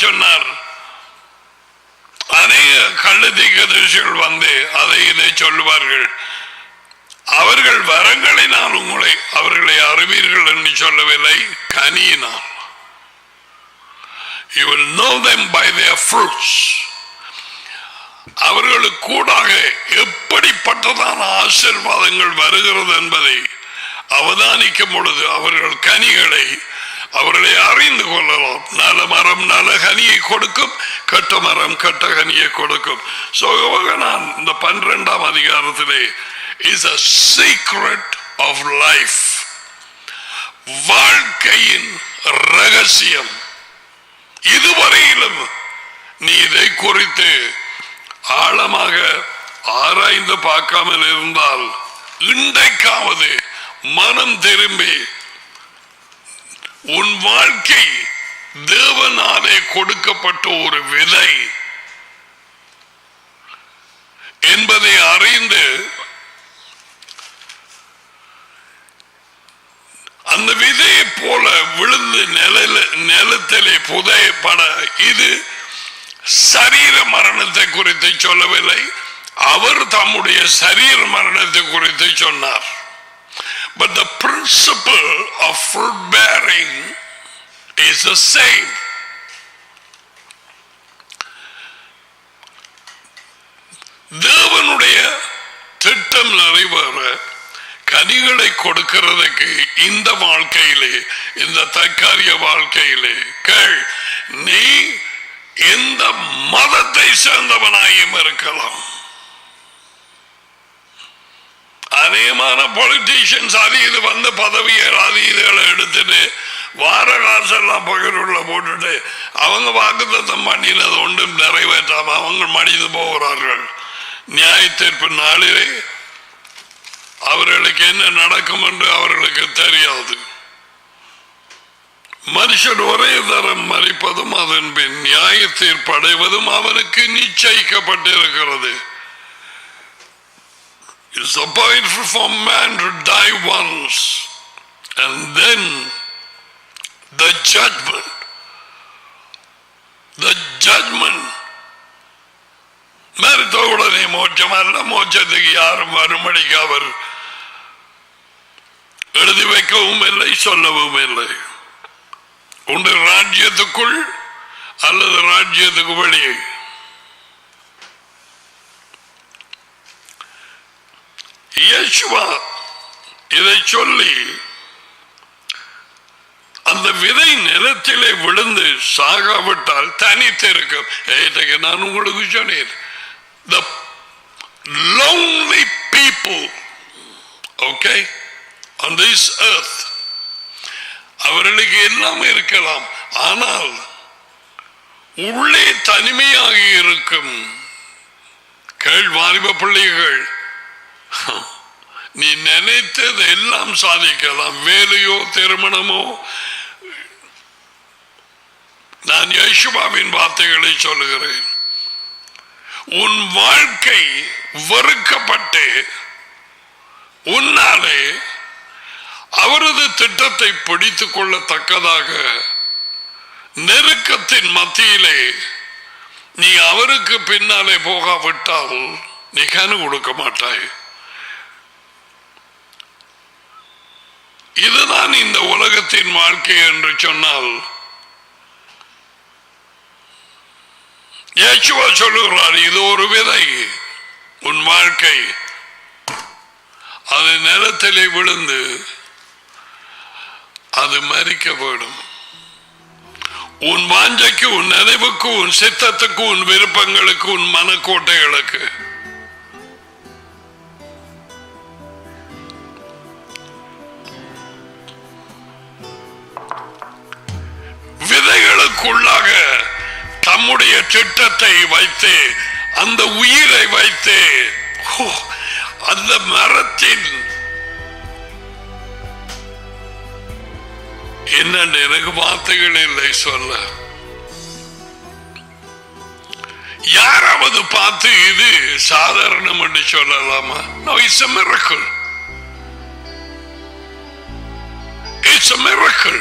சொன்னார். அநேக கள்ள தீர்க்கதரிசிகள் வந்து அதை இதை சொல்லுவார்கள். அவர்கள் வரங்களினால் உங்களை அவர்களை அறிவீர்கள் என்று சொல்லவில்லை, கனியினால். You will know them by their fruits. அவர்களுக்கு கூடாக எப்படிப்பட்டதான ஆசீர்வாதங்கள் வருகிறது என்பதை அவதானிக்கும் பொழுது அவர்கள் கனிகளை அவர்களை அறிந்து கொள்ளலாம். நல்ல மரம் நல்ல கனியை கொடுக்கும், கெட்ட மரம் கெட்ட கனியை கொடுக்கும். நான் இந்த 12ஆம் அதிகாரத்திலே is a secret of life, வாழ்க்கையின் ரகசியம். இதுவரையிலும் நீ இதை குறித்து ஆழமாக ஆராய்ந்து பார்க்காமல் இருந்தால் இன்றைக்காவது மனம் திரும்பி உன் வாழ்க்கை தேவனாலே கொடுக்கப்பட்ட ஒரு விதை என்பதை அறிந்து அந்த விதையை போல விழுந்து நிலத்திலே புதையப்பட. இது சரீர மரணத்தை குறித்து சொல்லவில்லை, அவர் தம்முடைய சரீர மரணத்தை குறித்து சொன்னார். But the principle of fruit bearing is the same. தேவனுடைய திட்டம் நிறைவேற கனிகளை கொடுக்கிறதுக்கு இந்த வாழ்க்கையிலே, இந்த தற்காலிக வாழ்க்கையிலே கேள், நீ எந்த மதத்தை சேர்ந்தவனாயும் இருக்கலாம். அநேகமான பொலிட்டீஷியன்ஸ் அது இது வந்து பதவிகள் அது இதுகளை எடுத்துட்டு வார காசெல்லாம் பகிர்வுள்ள போட்டுட்டு அவங்க வாக்குத்தத்தம் பண்ணினது ஒன்றும் நிறைவேற்றாம அவங்க மடிந்து போகிறார்கள். நியாய தீர்ப்பு நாளிலே அவர்களுக்கு என்ன நடக்கும் என்று அவர்களுக்கு தெரியாது. மனுஷன் ஒரே தரம் மறிப்பதும் அதன் பின் நியாய தீர்ப்பு அடைவதும் அவனுக்கு நிச்சயிக்கப்பட்டிருக்கிறது. It's appointed for man to die once and then the judgment. The judgment. மரித்த உடனே மோட்சம் அல்ல. மோட்சத்துக்கு யாரும் மறுமடிக்கு அவர் எழுதி வைக்கவும் இல்லை, சொல்லவும் இல்லை. உண்டு ராஜ்யத்துக்குள் அல்லது ராஜ்யத்துக்கு வெளியே. இயேசுவா இதை சொல்லி அந்த விதை நிலத்திலே விழுந்து சாகாவிட்டால் தனித்திருக்கும். நான் உங்களுக்கு சொன்னேன், the lonely people, okay, on this earth, அவர்களுக்கு எல்லாம் இருக்கலாம், ஆனால் உள்ளே தனிமையாக இருக்கும் கேள்வாரிப பிள்ளைகள், நீ நினைத்தது எல்லாம் சாதிக்கலாம், வேலையோ திருமணமோ. நான் யேசுவாவின் வார்த்தைகளை சொல்லுகிறேன். உன் வாழ்க்கை வெறுக்கப்பட்டு உன்னாலே அவரது திட்டத்தை பிடித்துக் கொள்ளத்தக்கதாக நெருக்கத்தின் மத்தியிலே நீ அவருக்கு பின்னாலே போகாவிட்டால் நீ கனு கொடுக்க மாட்டாய். இதுதான் இந்த உலகத்தின் வாழ்க்கை என்று சொன்னால் இயேசுவா சொல்லுகிறார், இது ஒரு விதை. உன் வாழ்க்கை அது நிலத்திலே விழுந்து அது மரிக்கப்படும். உன் வாஞ்சைக்கு, உன் நினைவுக்கு, உன் சித்தத்துக்கு, உன் விருப்பங்களுக்கு, உன் மனக்கோட்டைகளுக்கு தேவனுடைய திட்டத்தை வைத்து அந்த உயிரை வைத்து அந்த மரத்தின் என்னென்ன எனக்கு வார்த்தைகள் இல்லை சொல்ல. யாராவது பார்த்து இது சாதாரணம் என்று சொல்லலாமா? No, it's a miracle. It's a miracle.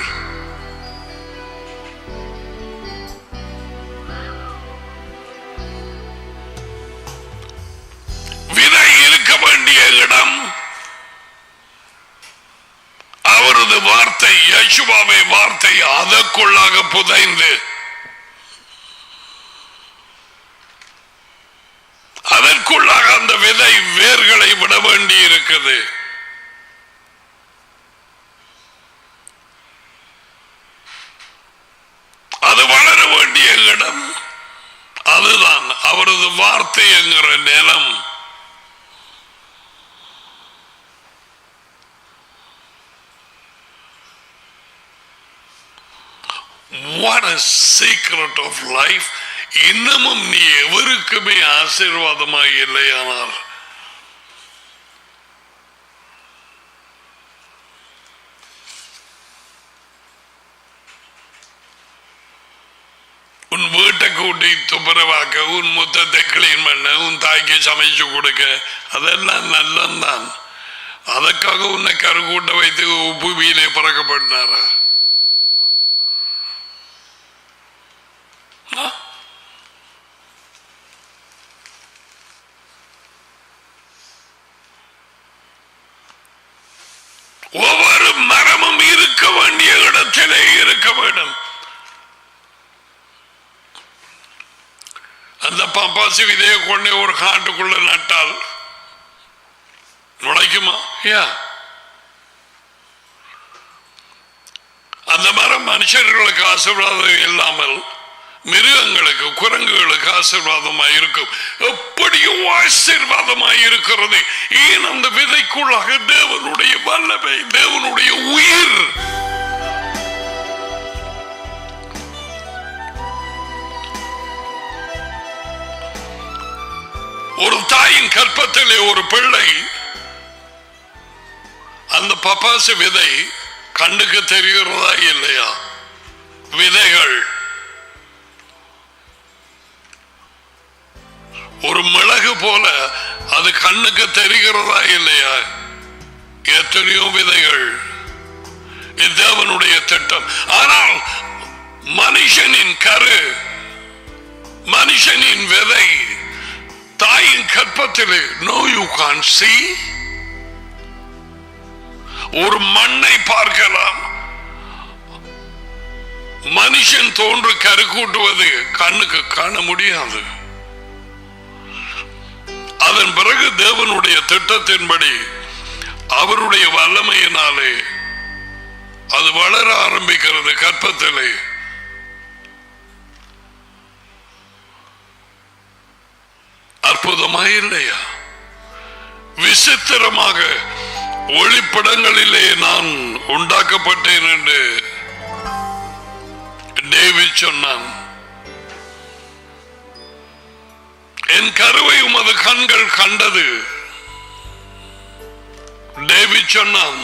விதை இருக்க வேண்டிய இடம் அவரது வார்த்தை, யேசுவாவை வார்த்தை அதற்குள்ளாக புதைந்து அதற்குள்ளாக அந்த விதை வேர்களை விட வேண்டி இருக்குது. அது வளர வேண்டிய இடம் அதுதான் அவரது வார்த்தை என்கிற நிலம். What a secret of life. இன்னமும் நீ எவருக்குமே ஆசீர்வாதமாக இல்லையானால் உன் வீட்டை கூட்டி துப்புரவாக்க, உன் முத்தத்தை கிளீன் பண்ண, உன் தாய்க்கு சமைச்சு கொடுக்க, அதெல்லாம் நல்லந்தான். அதற்காக உன்னை கருக்கூட்ட வைத்து பூமியிலே பறக்கப்பட்டாரா? ஒவ்வொரு மரமும் இருக்க வேண்டிய இடத்திலே இருக்க வேண்டும். அந்த பப்பாசி விதையை கொண்டே ஒரு காட்டுக்குள்ள நட்டால் நுழைக்குமா? அந்த மரம் மனுஷர்களுக்கு ஆசீர்வாதம் இல்லாமல் மிருகங்களுக்கு, குரங்குகளுக்கு ஆசீர்வாதமாய் இருக்கும். எப்படியும் ஆசீர்வாதமாய் இருக்கிறது. ஏன் அந்த விதைக்குள்ளாக தேவனுடைய வல்லமை, தேவனுடைய உயிர். ஒரு தாயின் கற்பத்திலே ஒரு பிள்ளை, அந்த பப்பாசு விதை கண்ணுக்கு தெரிகிறதா இல்லையா? விதைகள் ஒரு மிளகு போல அது கண்ணுக்கு தெரிகிறதா இல்லையா? எத்தனையோ விதைகள். தேவனுடைய திட்டம். ஆனால் மனுஷனின் கரு, மனுஷனின் விதை தாயின் கற்பத்திலே no you can't see. ஒரு மண்ணை பார்க்கலாம், மனுஷன் தோன்று கருக்கூட்டுவது கண்ணுக்கு காண முடியாது. அதன் பிறகு தேவனுடைய திட்டத்தின்படி அவருடைய வல்லமையினாலே அது வளர ஆரம்பிக்கிறது கற்பத்திலே. அற்புதமாக இல்லையா? விசித்திரமாக ஒளிப்படங்களிலே நான் உண்டாக்கப்பட்டேன் என்று டேவிட் சொன்னான். என் கருவை உமது கண்கள் கண்டது. டேவிட் சொன்னான்.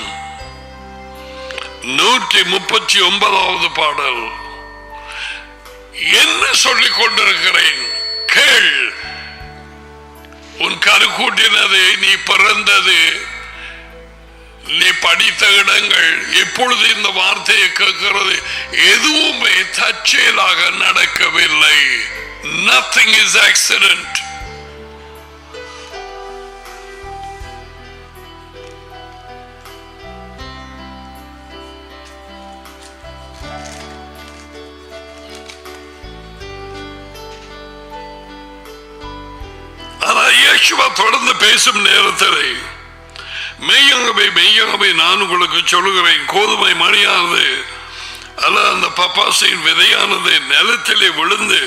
139வது பாடல். என்ன சொல்லிக் கொண்டிருக்கிறேன் கேள். உன் கரு கூட்டினது, நீ பிறந்தது, நீ படித்த இடங்கள், இப்பொழுது இந்த வார்த்தையை கேட்கிறது, எதுவுமே தற்செயலாக நடக்கவில்லை. Nothing is accident. ஆனால் இயேசுவா தொடர்ந்து பேசும் நேரத்தில் மெய்யாகவே மெய்யாகவே நான் உங்களுக்கு சொல்லுகிறேன், கோதுமை மணியானது அல்ல அந்த பப்பாசியின் விதையானது நிலத்திலே விழுந்து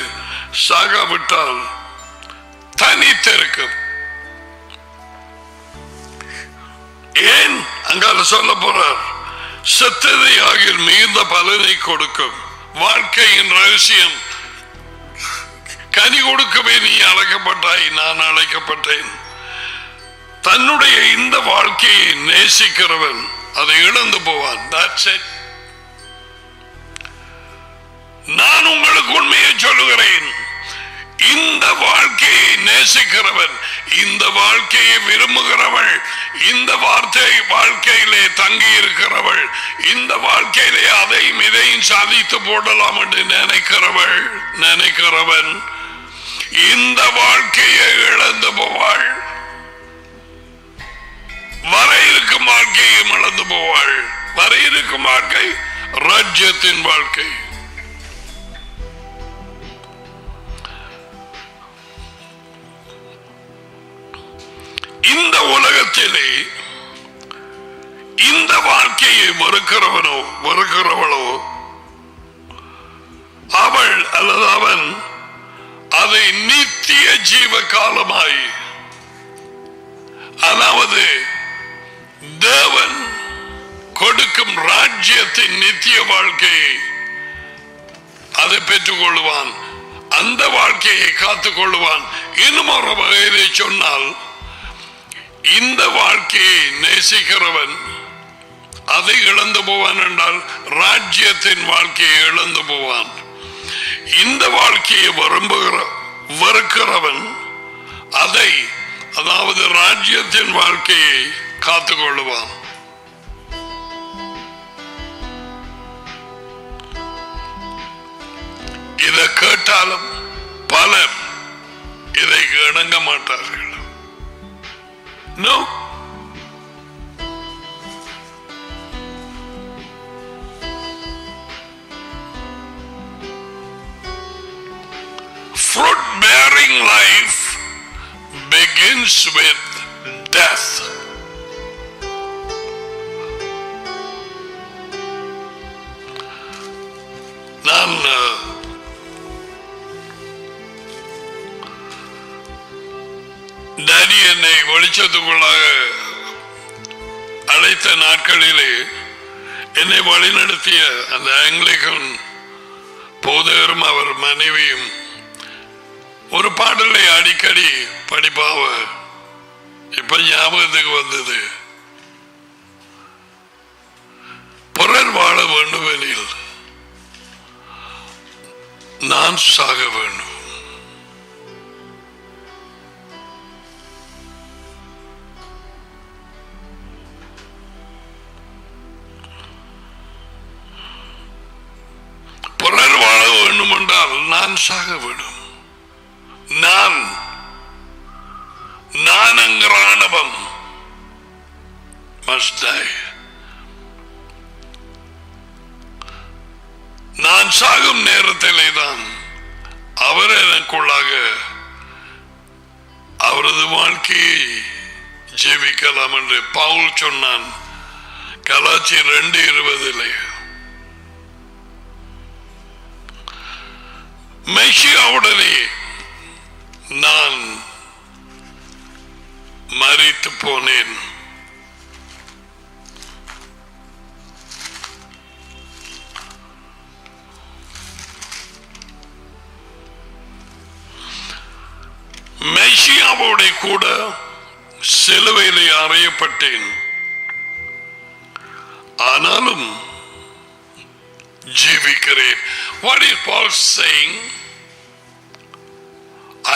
சாகாவிட்டால் தனித்திருக்கும். ஏன் அங்கால சொல்ல போறார்? செத்ததை ஆகிய மிகுந்த பலனை கொடுக்கும். வாழ்க்கையின் ரகசியம் கனி கொடுக்கவே நீ அழைக்கப்பட்டாய், நான் அழைக்கப்பட்டேன். தன்னுடைய இந்த வாழ்க்கையை நேசிக்கிறவன் அதை இழந்து போவான். That's it. நான் உங்களுக்கு உண்மையை சொல்லுகிறேன், இந்த வாழ்க்கையை நேசிக்கிறவன், இந்த வாழ்க்கையை விரும்புகிறவள், இந்த வாழ்க்கையிலே தங்கி இருக்கிறவள், இந்த வாழ்க்கையிலே அதையும் இதையும் சாதித்து போடலாம் என்று நினைக்கிறவன் இந்த வாழ்க்கையை இழந்து போவாள். வர இருக்கும் வாழ்க்கையும் இழந்து போவாள். வர இருக்கும் வாழ்க்கை ராஜ்யத்தின் வாழ்க்கை. இந்த உலகத்திலே இந்த வாழ்க்கையை வெறுக்கிறவளோ அவள் அல்லது அவன் அதை நித்திய ஜீவ காலமாய், அதாவது தேவன் கொடுக்கும் ராஜ்யத்தின் நித்திய வாழ்க்கையை அதை பெற்றுக் கொள்வான். அந்த வாழ்க்கையை காத்துக் கொள்வான். இன்னும் ஒரு வகையிலே சொன்னால், இந்த வாழ்க்கையை நேசிக்கிறவன் அதை இழந்து போவான் என்றால் ராஜ்யத்தின் வாழ்க்கையை இழந்து போவான். இந்த வாழ்க்கையை வெறுக்கிறவன் அதை, அதாவது ராஜ்யத்தின் வாழ்க்கையை காத்துக்கொள்ளுவான். இதை கேட்டாலும் பலர் இதை இணங்க மாட்டார்கள். No. Fruit-bearing life begins with death. நான் டாடி என்னை வெளிச்சத்துக்குள்ளாக அழைத்த நாட்களிலே என்னை வழிநடத்திய அந்த ஆங்கிலிகன் போதகரும் அவர் மனைவியும் ஒரு பாடலை அடிக்கடி படிப்பாவ. இப்ப ஞாபகத்துக்கு வந்தது, பிறர் வாழ வேண்டுமெனில் நான் சாக வேண்டும். பிறர் வாழ வேண்டும் என்றால் நான் சாக வேண்டும். நான் என்கிறானவன் must die. நான் சாகும் நேரத்திலே தான் அவர் எனக்குள்ளாக அவரது வாழ்க்கையை ஜீவிக்கலாம் என்று பவுல் சொன்னான். கலாச்சி 2:20 மெசியாவுடனே நான் மரித்து போனேன். மெசியாவோட கூட சிலுவையிலே அறையப்பட்டேன். ஆனாலும் ஜீவிக்கிறேன். What is Paul saying?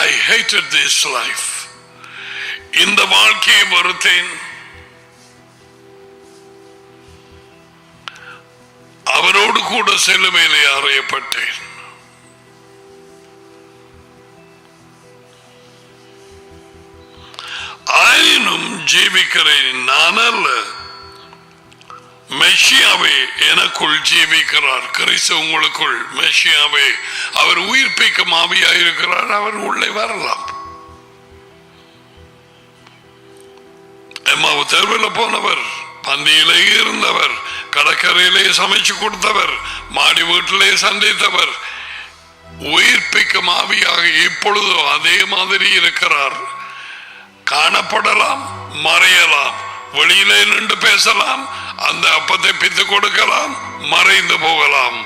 I hated this life. இந்த வாழ்க்கையை வெறுத்தேன். அவரோடு கூட சிலுவையிலே அறையப்பட்டேன். ஆயினும் ஜீவிக்கிறேன், நான் அல்ல, மெசியாவே எனக்குள் ஜீவிக்கிறார். கிறிஸ்து உங்களுக்குள் மெசியாவே, அவர் உயிர்ப்பிக்கும் ஆவியாயிருக்கிறார். அவர் உள்ளே வரலாம். எம்மாவு தெருவில் போனவர், பந்தியிலே இருந்தவர், கடற்கரையிலே சமைச்சு கொடுத்தவர், மாடி வீட்டிலே சந்தித்தவர், உயிர்ப்பிக்கும் ஆவியாக இப்பொழுது அதே மாதிரி இருக்கிறார். காணப்படலாம், மறையலாம், வெளியிலே நின்று பேசலாம், அந்த அப்பத்தை பித்து கொடுக்கலாம், மறைந்து போகலாம்,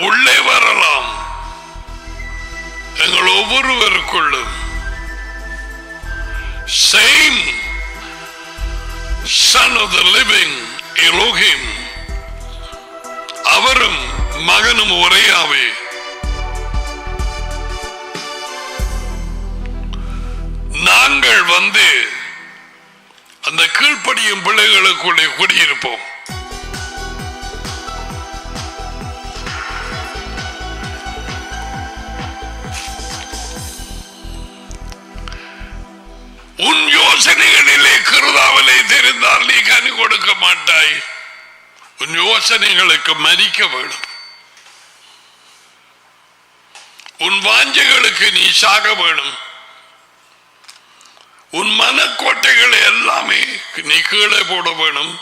உள்ளே வரலாம். எங்கள் ஒவ்வொருவருக்குள்ளும் same son of the living Elohim, அவரும் மகனும் ஒரேயாவே. நாங்கள் வந்து அந்த கீழ்ப்படியும் பிள்ளைகளுக்குள்ளே குடியிருப்போம். உன் யோசனைகளிலே கிருதாவிலே தெரிந்தால் நீ கனி கொடுக்க மாட்டாய். உன் யோசனைகளுக்கு மதிக்க வேணும். உன் வாஞ்சைகளுக்கு நீ சாக வேணும். உன் மனக்கோட்டைகளை எல்லாமே நீ கீழே போட வேணும்.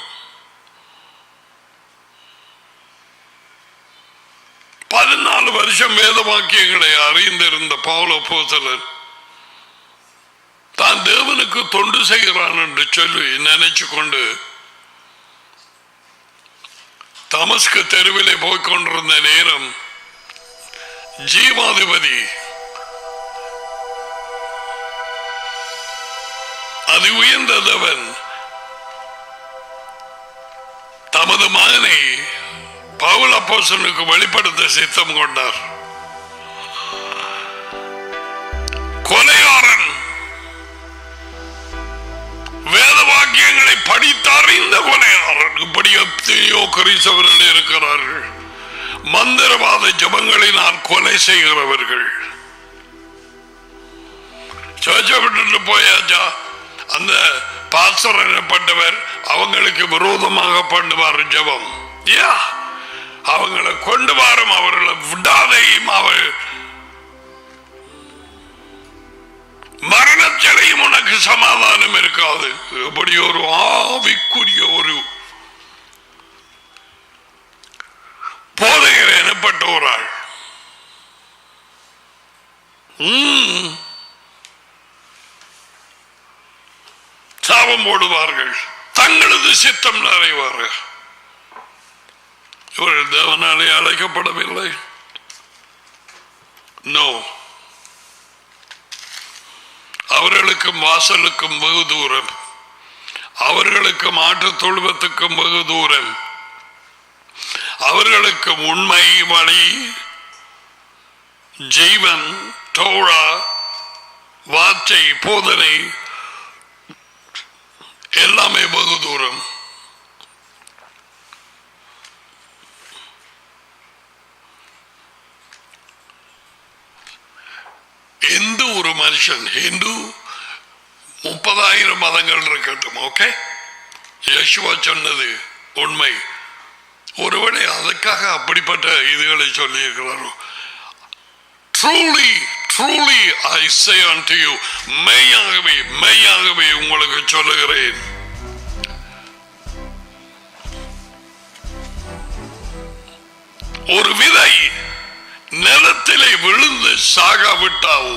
பதினாலு வருஷம் வேத வாக்கியங்களை அறிந்திருந்த பவுல் அப்போஸ்தலன் தான் தேவனுக்கு தொண்டு செய்கிறான் என்று சொல்லி நினைச்சு கொண்டு தமஸ்கு தெருவிலே போய்கொண்டிருந்த நேரம் ஜீவாதிபதி அது உயர்ந்தவன் தமது மகனை பவுல் அப்போஸ்தலனுக்கு வெளிப்படுத்த சித்தம் கொண்டார். கொலைகாரன் வேத வாக்கியங்களை படித்தறிந்த கொலைகாரன். இப்படி எத்தனையோ கிறிஸ்தவர்கள் இருக்கிறார்கள். மந்திரவாத ஜபங்களினால் கொலை செய்கிறவர்கள். சர்ச்சை விட்டு போயாச்சா அந்த பாஸ்டர் எனப்பட்டவர் அவங்களுக்கு விரோதமாக பண்ணுவார் ஜபம். அவங்களை கொண்டு வாரும், அவர்களை விடாதையும் அவர் மரணத்திலையும் உனக்கு சமாதானம் இருக்காது. எப்படி ஒரு ஆவிக்குரிய ஒரு போதையர் எனப்பட்ட ஒரு ஆள் சாபம் போடுவார்கள், தங்களது சித்தம் நிறைவார்கள். இவர்கள் தேவனாலே அழைக்கப்படவில்லை. நோ, அவர்களுக்கும் வாசலுக்கும் வெகு தூரம், அவர்களுக்கும் ஆட்டு தொழுவத்துக்கும் வெகு தூரம், அவர்களுக்கு உண்மை வழி ஜீவன் தோழா வார்த்தை போதனை எல்லாமே வெகு தூரம். எந்த ஒரு மனுஷன் ஹிந்து 30,000 மதங்கள் இருக்கட்டும், ஓகே, யேசுவா சொன்னது உண்மை. ஒருவேளை அதற்காக அப்படிப்பட்ட இதுகளை சொல்லி இருக்கிறாரோ? Truly, truly I say unto you, மெய்யாகவே மெய்யாகவே உங்களுக்கு சொல்லுகிறேன், ஒரு விதை நிலத்திலே விழுந்து சாகாவிட்டால்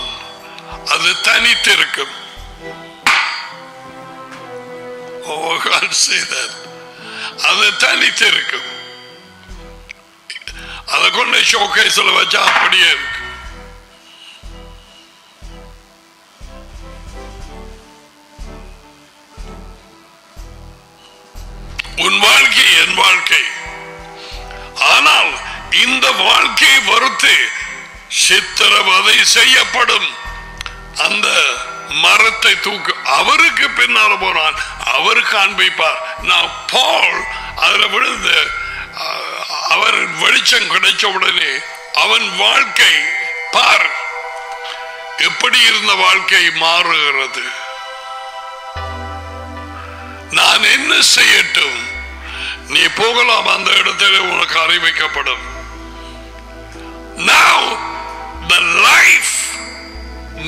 அது தனித்திருக்கும். அது தனித்திருக்கும். அதை கொண்டு ஷோகேஸ்ல வச்சா அப்படியே இருக்கு. உன் வாழ்க்கை என் வாழ்க்கை. ஆனால் இந்த வாழ்க்கையை பொறுத்து சித்திரவதை செய்யப்படும் அந்த மரத்தை தூக்கு. அவருக்கு பின்னால போனான், அவர் காண்பிப்பார். நான் பால் அதுல விழுந்து அவர் வெளிச்சம் கிடைச்ச உடனே அவன் வாழ்க்கை பார் எப்படி இருந்த வாழ்க்கை மாறுகிறது. நான் என்ன செய்யட்டும்? நீ போகலாம், அந்த இடத்துல உனக்கு அறிவிக்கப்படும். Now the life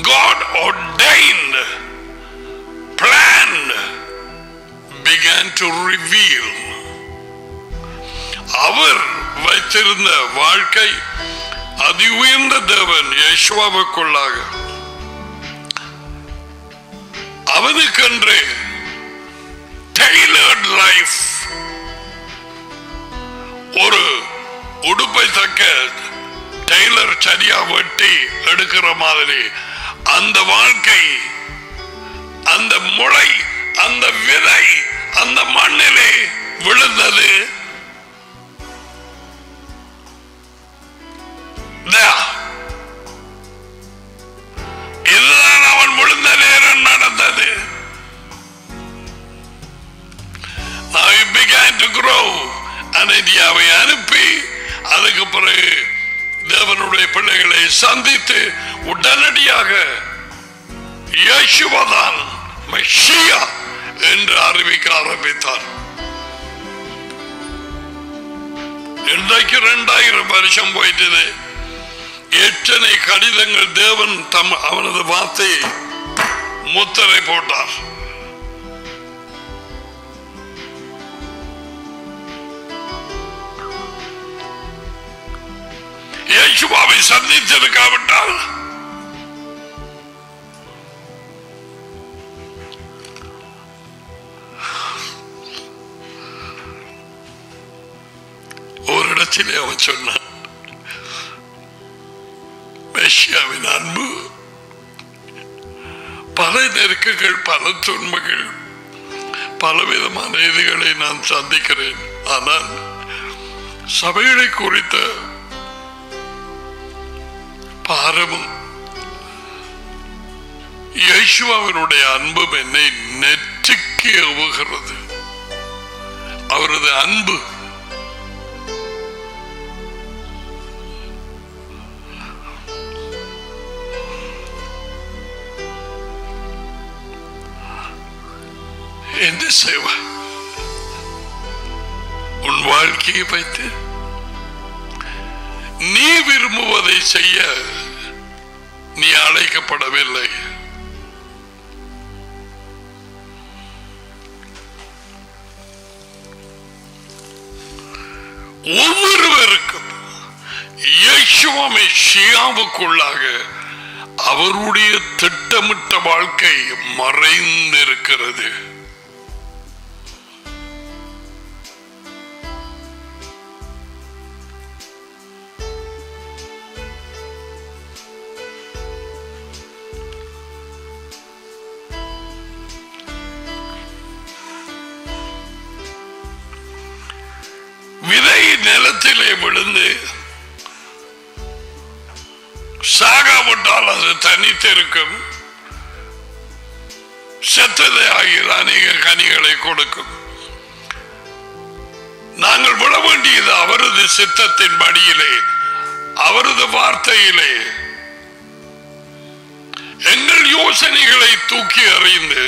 God ordained, planned, began to reveal. அவர் வைத்திருந்த வாழ்க்கை அதி உயர்ந்த தேவன் யேசுவாவுக்குள்ளாக அவனுக்கென்று tailored life, ஒரு உடுப்பை தக்க டெய்லர் சரியா வெட்டி எடுக்கிற மாதிரி அந்த வாழ்க்கை, அந்த முளை, அந்த விதை அந்த மண்ணிலே விழுந்தது. இதுதான் அவன் விழுந்த நேரம் நடந்தது. I began to grow. அனதியாவை அனுப்பி அதுக்கு பிறகு தேவனுடைய பிள்ளைகளை சந்தித்து உடனடியாக இயேசுவதான் மெஷியா என்று அறிவிக்க ஆரம்பித்தார். இன்றைக்கு 2000 வருஷம் போயிட்டது. எத்தனை கடிதங்கள் தேவன் அவனது வார்த்தையை முத்திரை போட்டார். இயேசுவை சந்தித்திருக்காவிட்டால் ஒரு இடத்திலே அவன் சொன்னான், மெஷியாவின் அன்பு, பல நெருக்கங்கள், பல துன்பங்கள், பலவிதமான இதுகளை நான் சந்திக்கிறேன். ஆனால் சபைகளை குறித்த பாரமும் இயேசுவினுடைய அன்பும் என்னை நெற்றிக்கு ஏவுகிறது. அவரது அன்பு என்ன செய்வ? உன் வாழ்க்கையை வைத்து நீ விரும்புவதை செய்ய நீ அழைக்கப்படவில்லை. ஒவ்வொருவருக்கும் இயேசுவை மெஷியாவுக்குள்ளாக அவருடைய திட்டமிட்ட வாழ்க்கை மறைந்திருக்கிறது. விதை நிலத்திலே விழுந்து சாகாவிட்டால் அது தனித்திருக்கும். செத்ததை ஆகிய அநேக கனிகளை கொடுக்கும். நாங்கள் விட வேண்டியது அவரது சித்தத்தின் படியிலே, அவரது வார்த்தையிலே. எங்கள் யோசனைகளை தூக்கி அறிந்து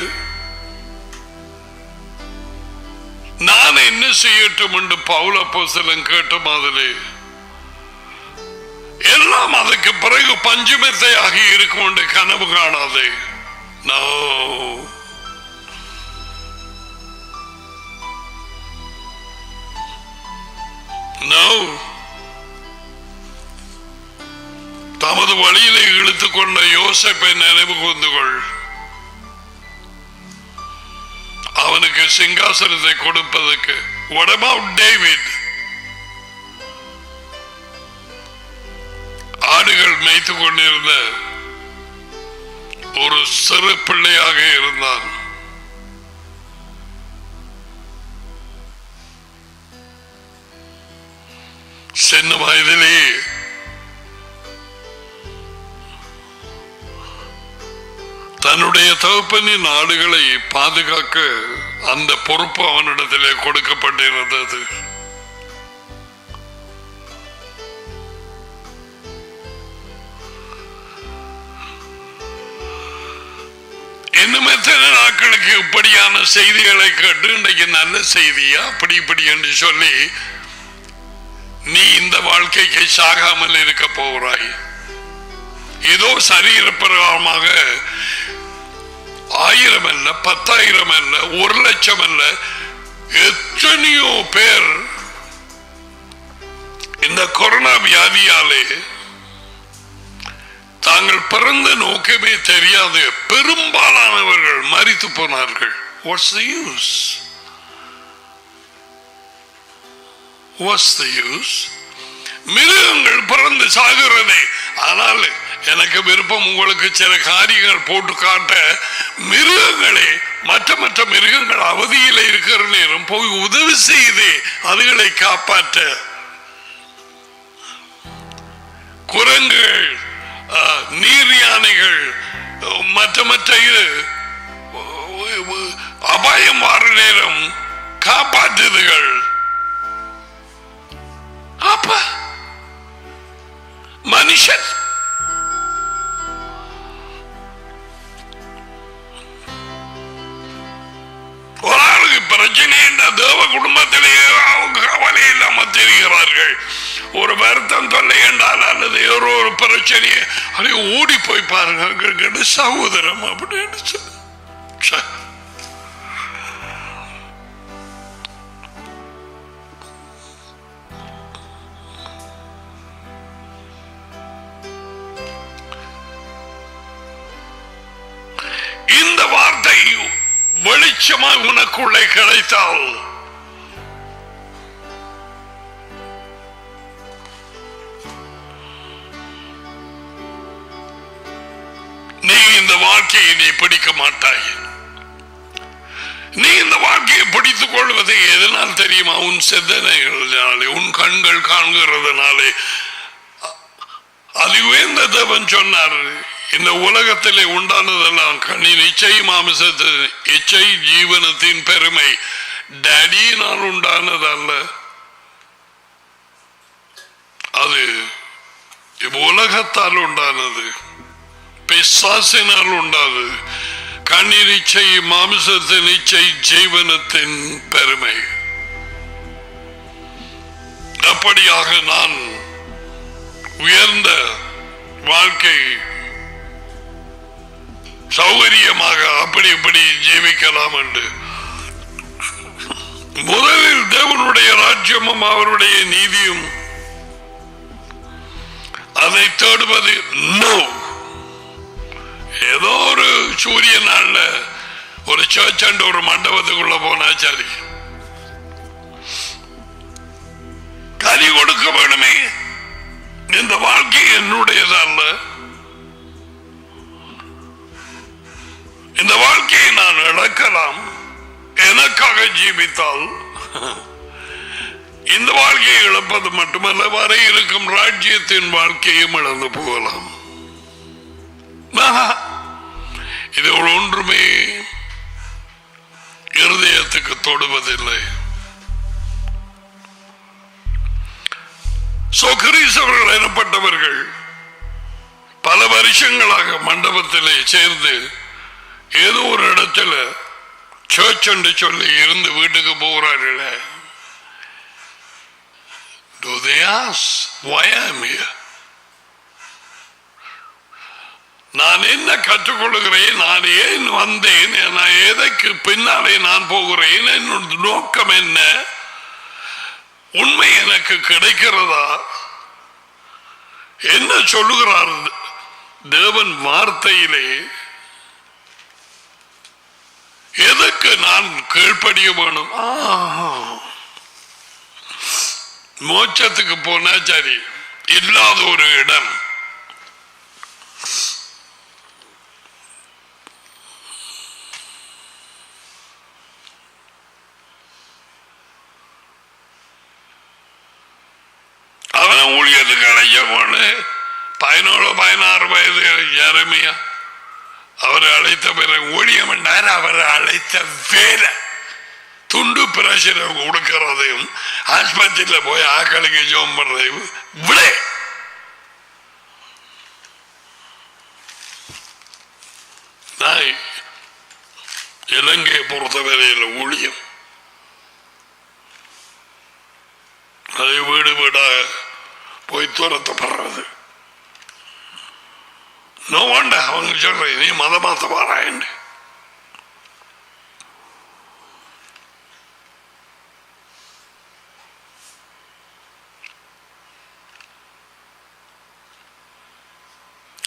நான் என்ன செய்யட்டும் என்று பவுல் அப்போஸ்தலன் கேட்ட மாதிரி எல்லாம் அதுக்கு பிறகு பஞ்சுமெத்தை ஆகி இருக்கும் என்று கனவு காணாதே. தமது வழியிலே இழுத்துக் கொண்ட யோசேப்பை நினைவு கூர்ந்து கொள். அவனுக்கு சிங்காசனத்தை கொடுப்பதற்கு. What about David? ஆடுகள் மேய்த்து கொண்டிருந்த ஒரு சிறு பிள்ளையாக இருந்தான். சின்ன வயதிலே தன்னுடைய தகப்பனின் ஆடுகளை பாதுகாக்க அந்த பொறுப்பு அவனிடத்திலே கொடுக்கப்பட்டிருந்தது. இன்னும் எத்தனை நாட்களுக்கு இப்படியான செய்திகளை கேட்டு இன்றைக்கு நல்ல செய்தியா அப்படி இப்படி என்று சொல்லி நீ இந்த வாழ்க்கைக்கு சாகாமல் இருக்க போகிறாய். ஏதோ சரீர பிரகாரமாக 1000 அல்ல, 10,000 அல்ல, 1,00,000 அல்ல, எத்தனையோ பேர் இந்த கொரோனா வியாதியாலே தாங்கள் பிறந்த நோக்கமே தெரியாது பெரும்பாலானவர்கள் மரித்து போனார்கள். What's the use? What's the use? மிருகங்கள் பிறந்து சாகிறதே. ஆனால் எனக்கு விருப்பம் உங்களுக்கு சில காரியங்கள் போட்டு காட்ட. மிருகங்களே மற்ற மற்ற மிருகங்கள் அவதியில் இருக்கிற நேரம் போய் உதவி செய்து அதுகளை காப்பாற்ற. குரங்குகள், நீர் யானைகள், மற்ற மற்ற அபாயம் வார நேரம் காப்பாற்றுதுகள். அப்ப மனுஷன் ஒரு ஆளுக்கு பிரச்சனை என்ற தேவ குடும்பத்திலேயே அவங்க கவலை இல்லாம தெரிகிறார்கள். ஒரு வருத்தம் தொல்லை என்றால் அல்லது ஏதோ ஒரு பிரச்சனையை அதை ஓடி போய் பாருங்க சகோதரம் அப்படின்னு சொல்லி. இந்த வார்த்தை வெளிச்சமாக உனக்குள்ளே கிடைத்தால் நீ இந்த வாழ்க்கையை நீ பிடிக்க மாட்டாய். நீ இந்த வாழ்க்கையை பிடித்துக் கொள்வதை எதனால் தெரியுமா? உன் சிந்தனைகளினாலே, உன் கண்கள் காண்கிறதுனாலே. அதுவே இந்த தேவன் சொன்னார், இந்த உலகத்திலே உண்டானதெல்லாம் கண்ணின் இச்சை, மாமிசத்தின் இச்சை, ஜீவனத்தின் பெருமை டேடியினால் உண்டானதல்ல, அது உலகத்தால் உண்டானது, பிசாசினால் உண்டானது. கண்ணின் இச்சை, மாமிசத்தின் இச்சை, ஜீவனத்தின் பெருமை. அப்படியாக நான் உயர்ந்த வாழ்க்கை சௌகரியமாக அப்படி இப்படி ஜீவிக்கலாம் என்று முதலில் தேவனுடைய ராஜ்யமும் அவருடைய நீதியும் அதை தேடுவது. ஏதோ ஒரு சூரிய நாள்ல ஒரு சர்ச் அண்ட் ஒரு மண்டபத்துக்குள்ள போனா சரி, கனி கொடுக்க வேணுமே. இந்த வாழ்க்கை என்னுடையதல்ல. இந்த வாழ்க்கையை நான் இழக்கலாம். எனக்காக ஜீவித்தால் இந்த வாழ்க்கையை இழப்பது மட்டுமல்ல, வர இருக்கும் ராஜ்யத்தின் வாழ்க்கையும் இழந்து போகலாம். இது ஒன்றுமே இருதயத்துக்கு தொடுவதில்லை. கிறிஸ்தவர்கள் எனப்பட்டவர்கள் பல வருஷங்களாக மண்டபத்திலே சேர்ந்து ஏதோ ஒரு இடத்துல சர்ச் என்று சொல்லி இருந்து வீட்டுக்கு போகிறார்கள். Do they ask why I'm here? நான் என்ன கற்றுக்கொள்கிறேன், நான் ஏன் வந்தேன், நான் எதற்கு பின்னாலே நான் போகிறேன், என்னோட நோக்கம் என்ன, உண்மை எனக்கு கிடைக்கிறதா, என்ன சொல்லுகிறார் தேவன் வார்த்தையிலே, எதற்கு நான் கீழ்ப்படிய வேணும். மோட்சத்துக்கு போனா சரி, இல்லாத ஒரு இடம். அவனை ஊழியத்துக்கு அழைக்க போன 17-16 வயது எரேமியா அவரை அழைத்த பிறகு ஊழியம் என்றார். அவரை அழைத்த வேலை துண்டு பிரஷர் கொடுக்கிறதையும் ஆஸ்பத்திரியில் போய் ஆக்களுக்கு ஜோம் பண்றதையும் விட இலங்கையை பொறுத்தவரையில் ஊழியம் அதை வீடு வீடாக போய் துரத்தப்படுறது. நோ வாண்டா அவங்க சொல்றேன், நீ மத மாத்த வாராயண்டு.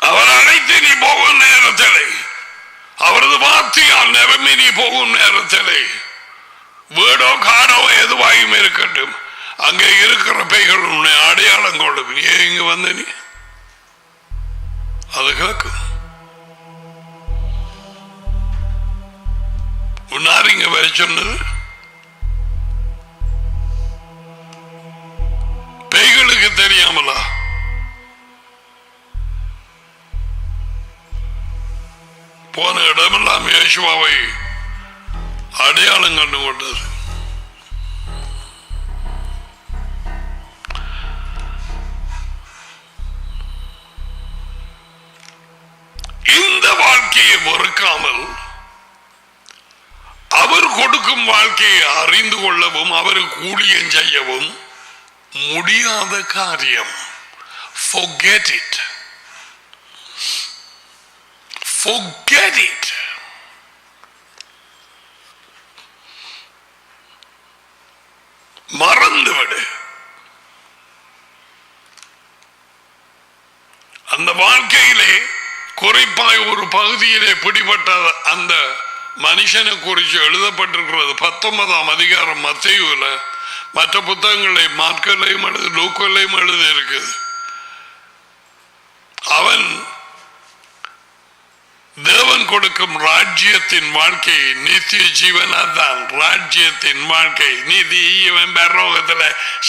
அவர் அழைத்து நீ போகும் நேரத்திலே, அவரது வார்த்தையால் நிரம்பி நீ போகும் நேரத்திலே, வீடோ காடோ எதுவாயும் இருக்கட்டும், அங்கே இருக்கிற பேய்கள் உன்னை அடையாளம் கொள்ளும். ஏன் இங்க வந்த நீ? அது கேட்கும். உன்னார் இங்க வர சொன்னது? பேய்களுக்கு தெரியாமலா? போன இடமெல்லாம் இயேசுவை அடையாளம் கண்டு கொண்டது. இந்த வாழ்க்கையை மறுக்காமல் அவர் கொடுக்கும் வாழ்க்கையை அறிந்து கொள்ளவும் அவருக்கு ஊழியம் செய்யவும் முடியாத காரியம். Forget it. Forget it. மறந்துவிடு. அந்த வாழ்க்கையிலே குறிப்பாய் ஒரு பகுதியிலே பிடிபட்ட அந்த மனுஷனை குறித்து எழுதப்பட்டிருக்கிறது 19ஆம் அதிகாரம் மத்தேயுல. மற்ற புத்தகங்களை மார்க்கலையும் எழுது, லூக்கலையும் எழுதி இருக்குது. அவன் தேவன் கொடுக்கும் ராஜ்யத்தின் வாழ்க்கை நித்திய ஜீவனாதான். ராஜ்யத்தின் வாழ்க்கை நீதி இவன் பரலோகத்துல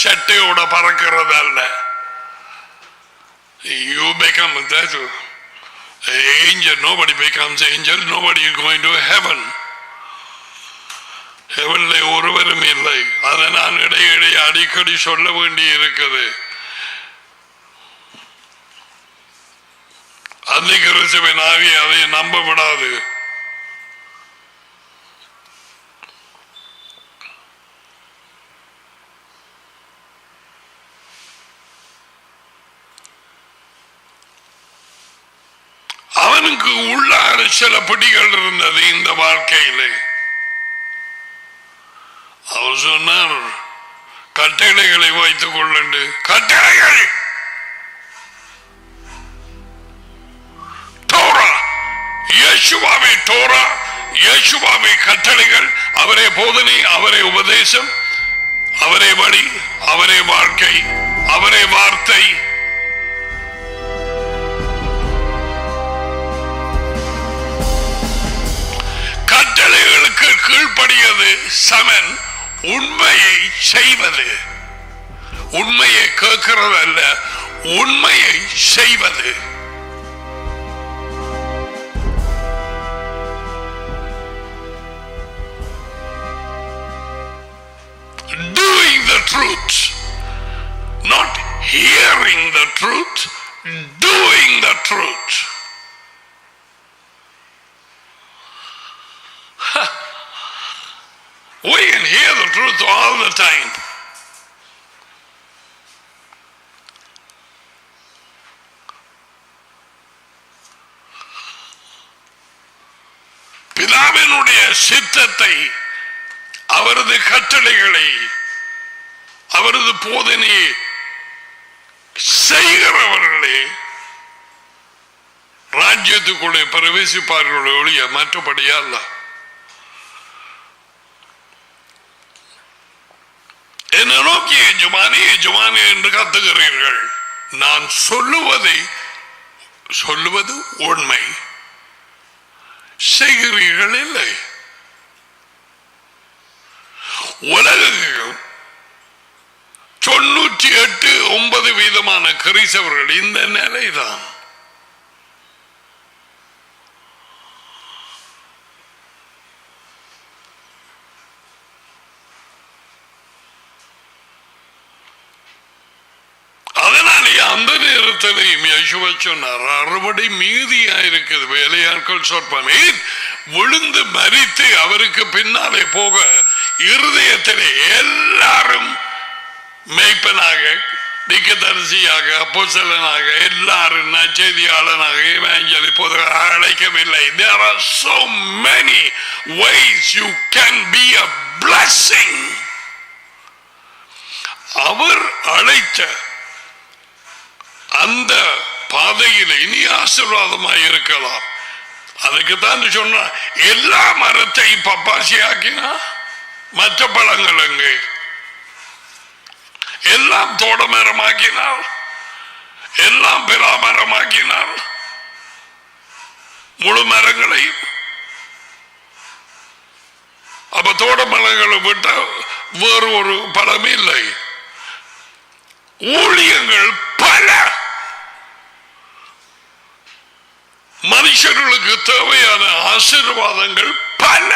சட்டையோட பறக்கிறதல்ல. You become that angel. Nobody becomes angel. Nobody is going to heaven. Heavenல ஒருவரும் இல்லை. அதை நான் இடையிடையே அடிக்கடி சொல்ல வேண்டி இருக்குது. அந்த கிறிஸ்துவின் ஆவி அதை நம்ப விடாது. அவனுக்கு உள்ளார சில பிடிகள் இருந்தது இந்த வாழ்க்கையிலே. அவர் சொன்னார், கட்டளைகளை வைத்துக் கொள்ளண்டு. கட்டளைகள் தோரா, இயேசுவாவை தோரா, இயேசுவாவை கட்டளைகள், அவரே போதனை, அவரே உபதேசம், அவரே வழி, அவரே வாழ்க்கை, அவரே வார்த்தை. கட்டளைகளுக்கு கீழ்ப்படியது சமன் உண்மையை செய்வது. உண்மையை கேட்கிறது அல்ல, உண்மையை செய்வது. Doing the truth, not hearing the truth, doing the truth. We can hear the truth all the time. பிதாவினுடைய சித்தத்தை, அவரது கட்டளைகளை, அவரது போதனையை செய்கிறவர்களே ராஜ்யத்துக்குள்ளே பிரவேசிப்பார்கள் ஒழிய மற்றபடியா அல்ல. என்னை நோக்கி எஜமானி எஜமானி என்று கத்துகிறீர்கள். நான் சொல்லுவது உண்மை, செய்கிறீர்கள் இல்லை. உலகம் 98-9% கிறிஸ்தவர்கள் இந்த நிலைதான். அந்த நேரத்திலையும் யேசுவ சொன்னார், அறுவடை மீதியா இருக்குது, வேலையாட்கள் சொற்பமே. விழுந்து மரித்து அவருக்கு பின்னாலே போக இருதயத்திலே எல்லாரும் மேய்ப்பனாக, திக்கதரிசியாக, அப்போஸ்தலனாக, எல்லாரும் நற்செய்தியாளனாக, எவாஞ்சலிஸ்ட் போதகராக அழைக்கவில்லை. There are so many ways you can be a blessing. அவர் அழைத்த அந்த பாதையில் இனி ஆசீர்வாதமாய் இருக்கலாம். அதுக்குத்தான் சொன்ன எல்லா மரத்தையும் பப்பாசி ஆக்கினா மற்ற பழங்கள் எங்கே? எல்லாம் தோடமரமாக்கினார், எல்லாம் பிராமரமாக்கினார், முழு மரங்களையும். அப்ப தோட மரங்களை விட்ட வேறு ஒரு பலமே இல்லை. ஊழியங்கள் பல, மனுஷர்களுக்கு தேவையான ஆசீர்வாதங்கள் பல.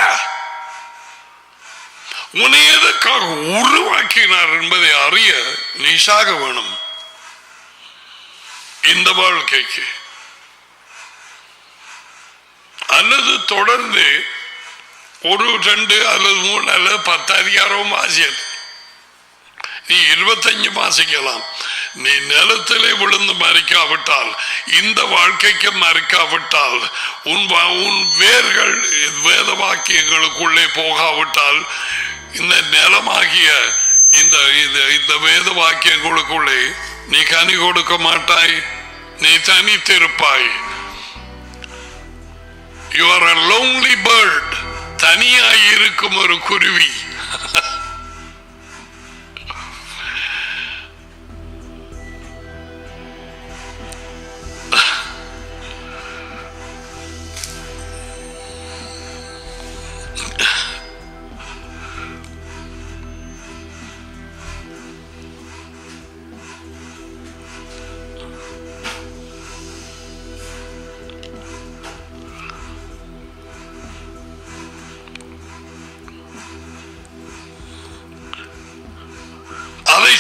உன்னை எதற்காக உருவாக்கினார் என்பதை அறிய நீ சாக வேணும். இந்த வாழ்க்கைக்கு அல்லது தொடர்ந்து ஒரு 2 அல்லது 3 அல்லது 10 அதிகாரம் வாசியது, நீ 25 வாசிக்கலாம். நீ நிலத்திலே விழுந்து மறிக்காவிட்டால், இந்த வாழ்க்கைக்கு மறிக்காவிட்டால், உன் வேர்கள் வேத வாக்கியங்களுக்குள்ளே போகாவிட்டால், இந்த நிலமாகிய இந்த வேத வாக்கியங்களுக்குள்ளே நீ கனி கொடுக்க மாட்டாய், நீ தனித்திருப்பாய். You are a lonely bird. தனியாய் இருக்கும் ஒரு குருவி.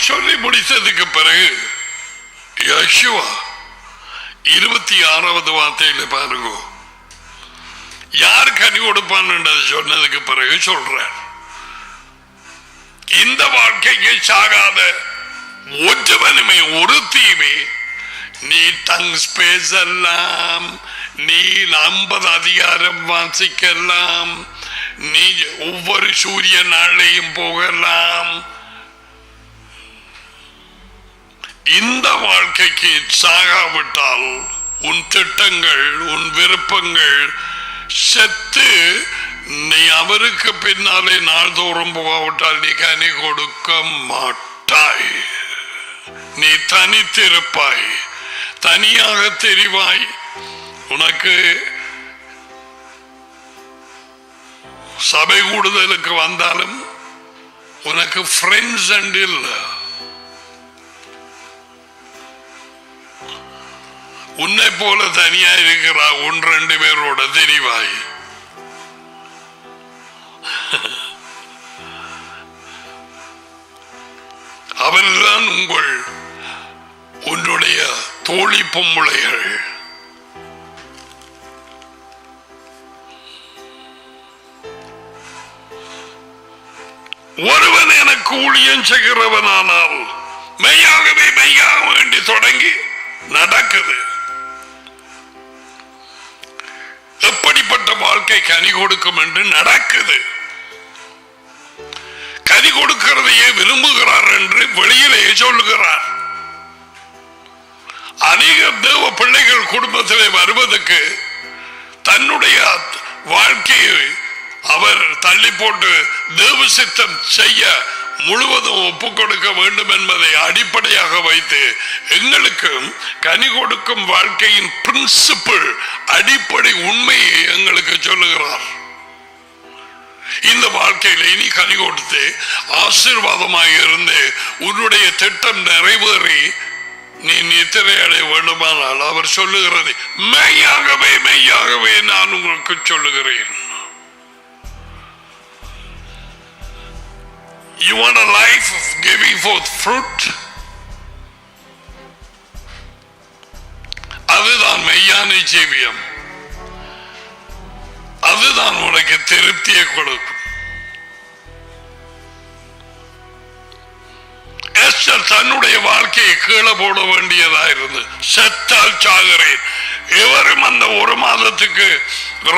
சொல்லி முடித்ததுக்கு பிறகு யெகோவா 26வது வார்த்தையில பாருங்க, யார் கனி கொடுப்பான் சொன்னதுக்கு பிறகு சொல்றார், இந்த வாழ்க்கைக்கு சாகாத ஒற்றுவனுமே ஒருத்தியுமே நீ டங்ஸ் பேசலாம், நீ 50 அதிகாரம் வாசிக்கலாம், நீ ஒவ்வொரு சூரிய நாளையும் போகலாம். இந்த வாழ்க்கைக்கு சாகாவிட்டால் உன் திட்டங்கள், உன் விருப்பங்கள் செத்து நீ அவருக்கு பின்னாலே நாள்தோறும் போகாவிட்டால் நீ கனி கொடுக்க மாட்டாய். நீ தனித்திருப்பாய், தனியாக தெரிவாய். உனக்கு சபை கூடுதலுக்கு வந்தாலும் உனக்கு ஃப்ரெண்ட்ஸ் அண்ட் இல்லை. உன்னை போல தனியா இருக்கிறா 1-2 பேரோட தெரிவாய். அவர்தான் உன்னுடைய தோழி பொம்பளைகள். ஒருவன் எனக்கு ஊழியம் செய்கிறவனானால் மெய்யாகவே மெய்யாக வேண்டி தொடங்கி நடக்குது. எப்படிப்பட்ட வாழ்க்கை கனி கொடுக்கும் என்று நடக்குது. கனி கொடுக்கிறதையே விரும்புகிறார் என்று வெளியிலேயே சொல்லுகிறார். அநேக தேவ பிள்ளைகள் குடும்பத்திலே வருவதற்கு தன்னுடைய வாழ்க்கையை அவர் தள்ளி போட்டு தேவ சித்தம் செய்ய முழுவதும் ஒப்புக் கொடுக்க வேண்டும் என்பதை அடிப்படையாக வைத்து எங்களுக்கும் கனி கொடுக்கும் வாழ்க்கையின் பிரின்சிபிள், அடிப்படை உண்மையை எங்களுக்கு சொல்லுகிறார். இந்த வாழ்க்கையில நீ கனி கொடுத்து ஆசீர்வாதமாக இருந்து உன்னுடைய திட்டம் நிறைவேறி நீ நித்திரை அடைய வேண்டுமானால் அவர் சொல்லுகிறது மெய்யாகவே மெய்யாகவே நான் உங்களுக்கு சொல்லுகிறேன். You want a life of giving forth fruit? அதுதான் மெய்யான ஜீவியம். அதுதான் உனக்கு திருப்தியை கொடுக்கும். எஸ்தர் தன்னுடைய வாழ்க்கையை கீழே போட வேண்டியதா இருந்து செத்தால் சாகிறேன், எவரும் அந்த 1 மாதத்துக்கு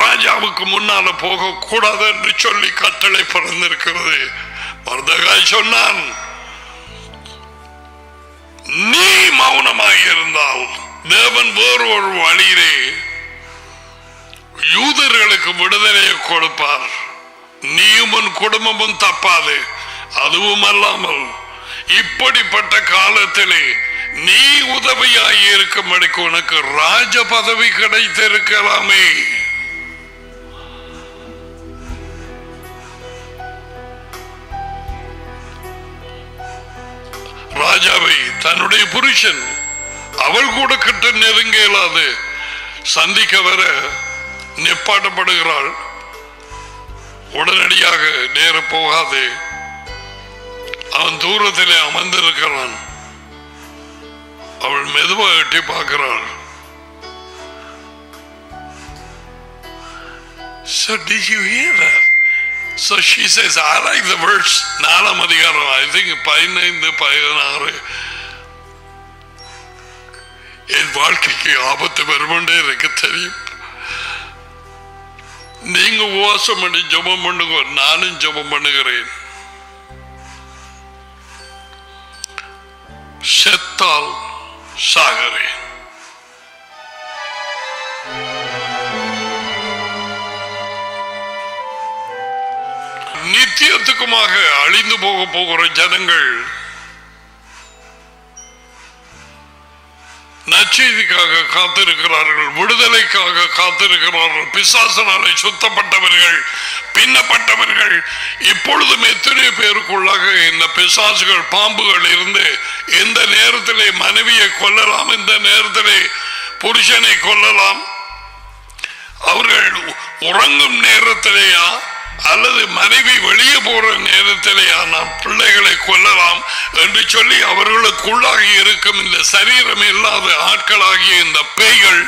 ராஜாவுக்கு முன்னால போக கூடாது என்று சொல்லி கட்டளை பிறந்திருக்கிறது. மொர்தெகாய் சொன்னான், நீ மௌனமாக இருந்தால் தேவன் வேறு ஒரு வழியிலே யூதர்களுக்கு விடுதலையை கொடுப்பார், நீயும் உன் குடும்பமும் தப்பாது. அதுவும் அல்லாமல் இப்படிப்பட்ட காலத்திலே நீ உதவியாய் இருக்கும்படிக்கு உனக்கு ராஜ பதவி கிடைத்திருக்கலாமே. ராஜாவை தன்னுடைய புருஷன் அவள் கூட கிட்ட நெருங்க இயலாது சந்திக்க வர நிப்பாட்டப்படுகிறாள். உடனடியாக நேர போகாது. அவன் தூரத்திலே அமர்ந்திருக்கிறான். அவள் மெதுவாக எட்டி பார்க்கிறாள். So did you hear that? So she says, I like the verse 4 அதிகாரம், I think 15, 16. என் வாழ்க்கைக்கு ஆபத்து வருமென்றே எனக்கு தெரியும். நீங்க உபவாசம் பண்ணி ஜெபம் பண்ணுங்க, நானும் ஜெபம் பண்ணுகிறேன். செத்தால் சாகிறேன். நித்தியத்துக்குமாக அழிந்து போக போகிற ஜனங்கள் நற்செய்திக்காக காத்திருக்கிறார்கள், விடுதலைக்காக காத்திருக்கிறார்கள். பிசாசனாலே சுத்தப்பட்டவர்கள், பின்னப்பட்டவர்கள். இப்பொழுதும் எத்தனை பேருக்குள்ளாக இந்த பிசாசுகள், பாம்புகள் இருந்து எந்த நேரத்திலே மனைவியை கொல்லலாம், இந்த நேரத்திலே புருஷனை கொல்லலாம். அவர்கள் உறங்கும் நேரத்திலேயா அல்லது மனைவி வெளியே போற நேரத்திலேயா நாம் பிள்ளைகளை கொல்லலாம் என்று சொல்லி அவர்களுக்குள்ளாக இருக்கும் இந்த சரீரம் இல்லாத ஆட்களாகிய இந்த பேய்கள்,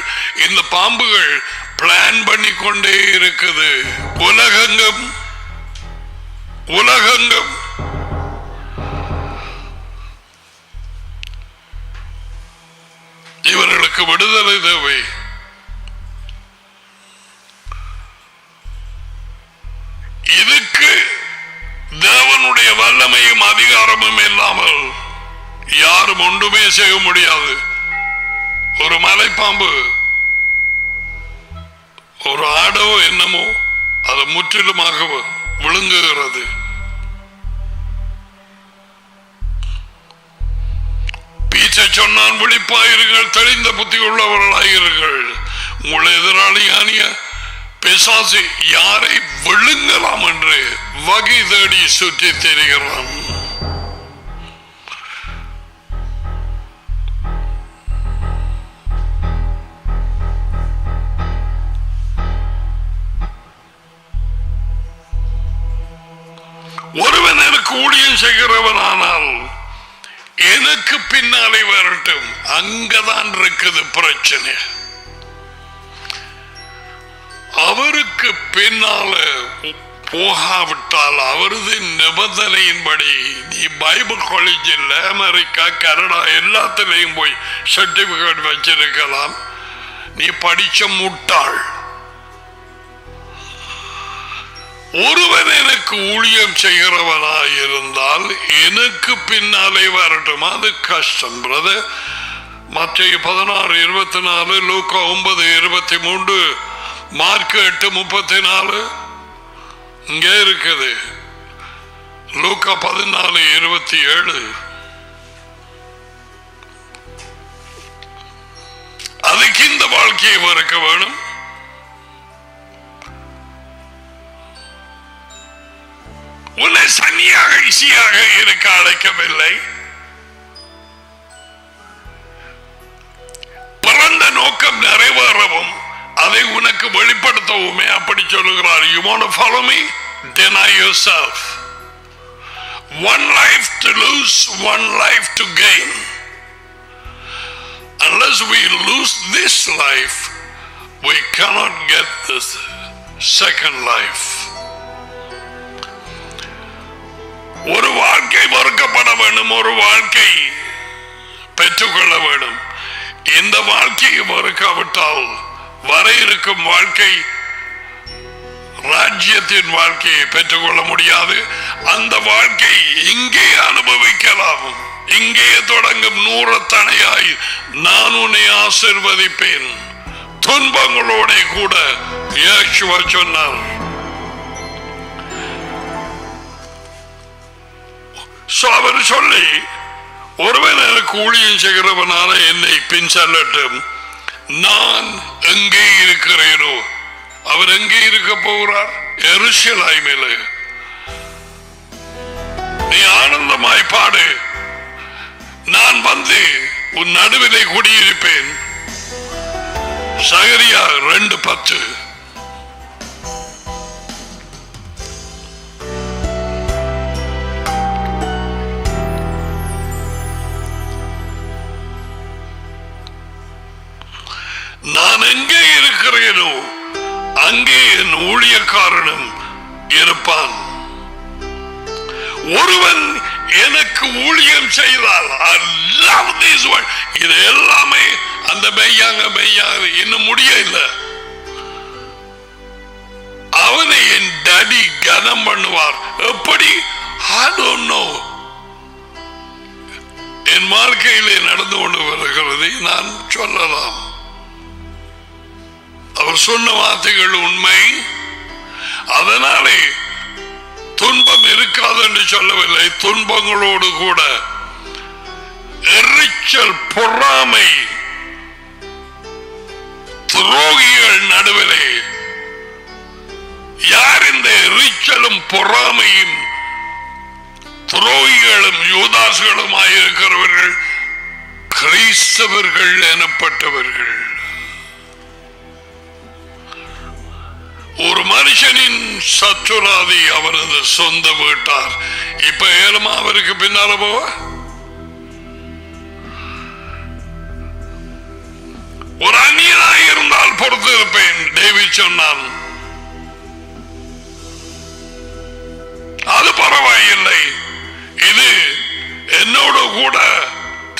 இந்த பாம்புகள் பிளான் பண்ணி கொண்டே இருக்குது. உலகெங்கும் இவர்களுக்கு விடுதலை தேவை. இதுக்கு தேவனுடைய வல்லமையும் அதிகாரமும் இல்லாமல் யாரும் ஒன்றுமே செய்ய முடியாது. ஒரு மலைப்பாம்பு ஒரு ஆடோ என்னமோ அது முற்றிலுமாக விழுங்குகிறது. பீச்சை சொன்னான், விழிப்பாயிருங்கள், தெளிந்த புத்தி உள்ளவர்களாயிருங்கள். உங்களை எதிராளியானிய பிசாசு யாரை விழுங்கலாம் என்று வகை தேடி சுற்றி தெரிகிறான். ஒருவன் எனக்கு ஊழியம் செய்கிறவன் ஆனால் எனக்கு பின்னாலே வரட்டும். அங்கதான் இருக்குது பிரச்சனை. அவருக்கு பின்னால போகாவிட்டால் அவரது நிபந்தனையின்படி நீ பைபிள் காலேஜில் அமெரிக்கா, கனடா எல்லாத்திலையும் போய் சர்டிபிகேட் வச்சிருக்கலாம். நீ படிச்ச முட்டாள். ஒருவன் எனக்கு ஊழியம் செய்கிறவனாய் இருந்தால் எனக்கு பின்னாலே வரட்டும். அது கஷ்டம் பிரதர். மத்தேயு 16:24, லூக்கா 9:23, மார்க் 8:34 இங்கே இருக்குது. லூக்கா 14:27. அதுக்கு இந்த வாழ்க்கையை மறக்க வேணும். உன்னை சன்னியாக இசையாக இருக்க அழைக்கவில்லை. பிறந்த நோக்கம் நிறைவேறவும் அதை உனக்கு வெளிப்படுத்தவுமே அப்படி சொல்லுகிறார். You want to follow me? Deny yourself. One life to lose, one life to gain. Unless we lose this life, we cannot get this second life. ஒரு வாழ்க்கை மறுக்கப்பட வேண்டும், ஒரு வாழ்க்கை பெற்றுக்கொள்ள வேண்டும். இந்த வாழ்க்கையை மறுக்காவிட்டால் வர இருக்கும் வாழ்க்கை, ராஜ்யத்தின் வாழ்க்கையை பெற்றுக்கொள்ள முடியாது. அந்த வாழ்க்கை இங்கே அனுபவிக்கலாம். இங்கே தொடங்கும் 100 தனையாய் நான் உன்னை ஆசீர்வதிப்பேன், துன்பங்களோட கூட இயேசுவா சொன்னார். அவர் சொல்லி, ஒருவன் எனக்கு ஊழியம் செய்கிறவனான என்னை பின் செல்லட்டும், நான் எங்கே இருக்கிறேனோ. அவர் எங்கே இருக்க போகிறார்? எருசலேமிலே. நீ ஆனந்தமாய் பாடு, நான் வந்து உன் நடுவிலே குடியிருப்பேன். சகரியா 2:10. நான் எங்கே இருக்கிறேனோ அங்கே என் ஊழியக்காரனும் இருப்பான். ஒருவன் எனக்கு ஊழியம் செய்தால், இது எல்லாமே அந்த மெய்யாங்க இன்னும் முடியல. அவனை என் டாடி கனம் பண்ணுவார். எப்படி? I don't know. என் வாழ்க்கையிலே நடந்து கொண்டு வருகிறதை நான் சொல்லலாம். அவர் சொன்ன வார்த்தைகள் உண்மை. அதனாலே துன்பம் இருக்காது என்று சொல்லவில்லை. துன்பங்களோடு கூட எரிச்சல், பொறாமை, துரோகிகள் நடுவிலே. யார் இந்த எரிச்சலும் பொறாமையும் துரோகிகளும் யூதாஸ்களுமாயிருக்கிறவர்கள்? கிறிஸ்தவர்கள் எனப்பட்டவர்கள். ஒரு மனுஷனின் சத்துராதி அவரது சொந்த வீட்டார். இப்ப ஏழுமா அவருக்கு பின்னால போவ? ஒரு அந்நியனாய் இருந்தால் பொறுத்திருப்பேன், டேவிட் சொன்னான். அது பரவாயில்லை. இது என்னோட கூட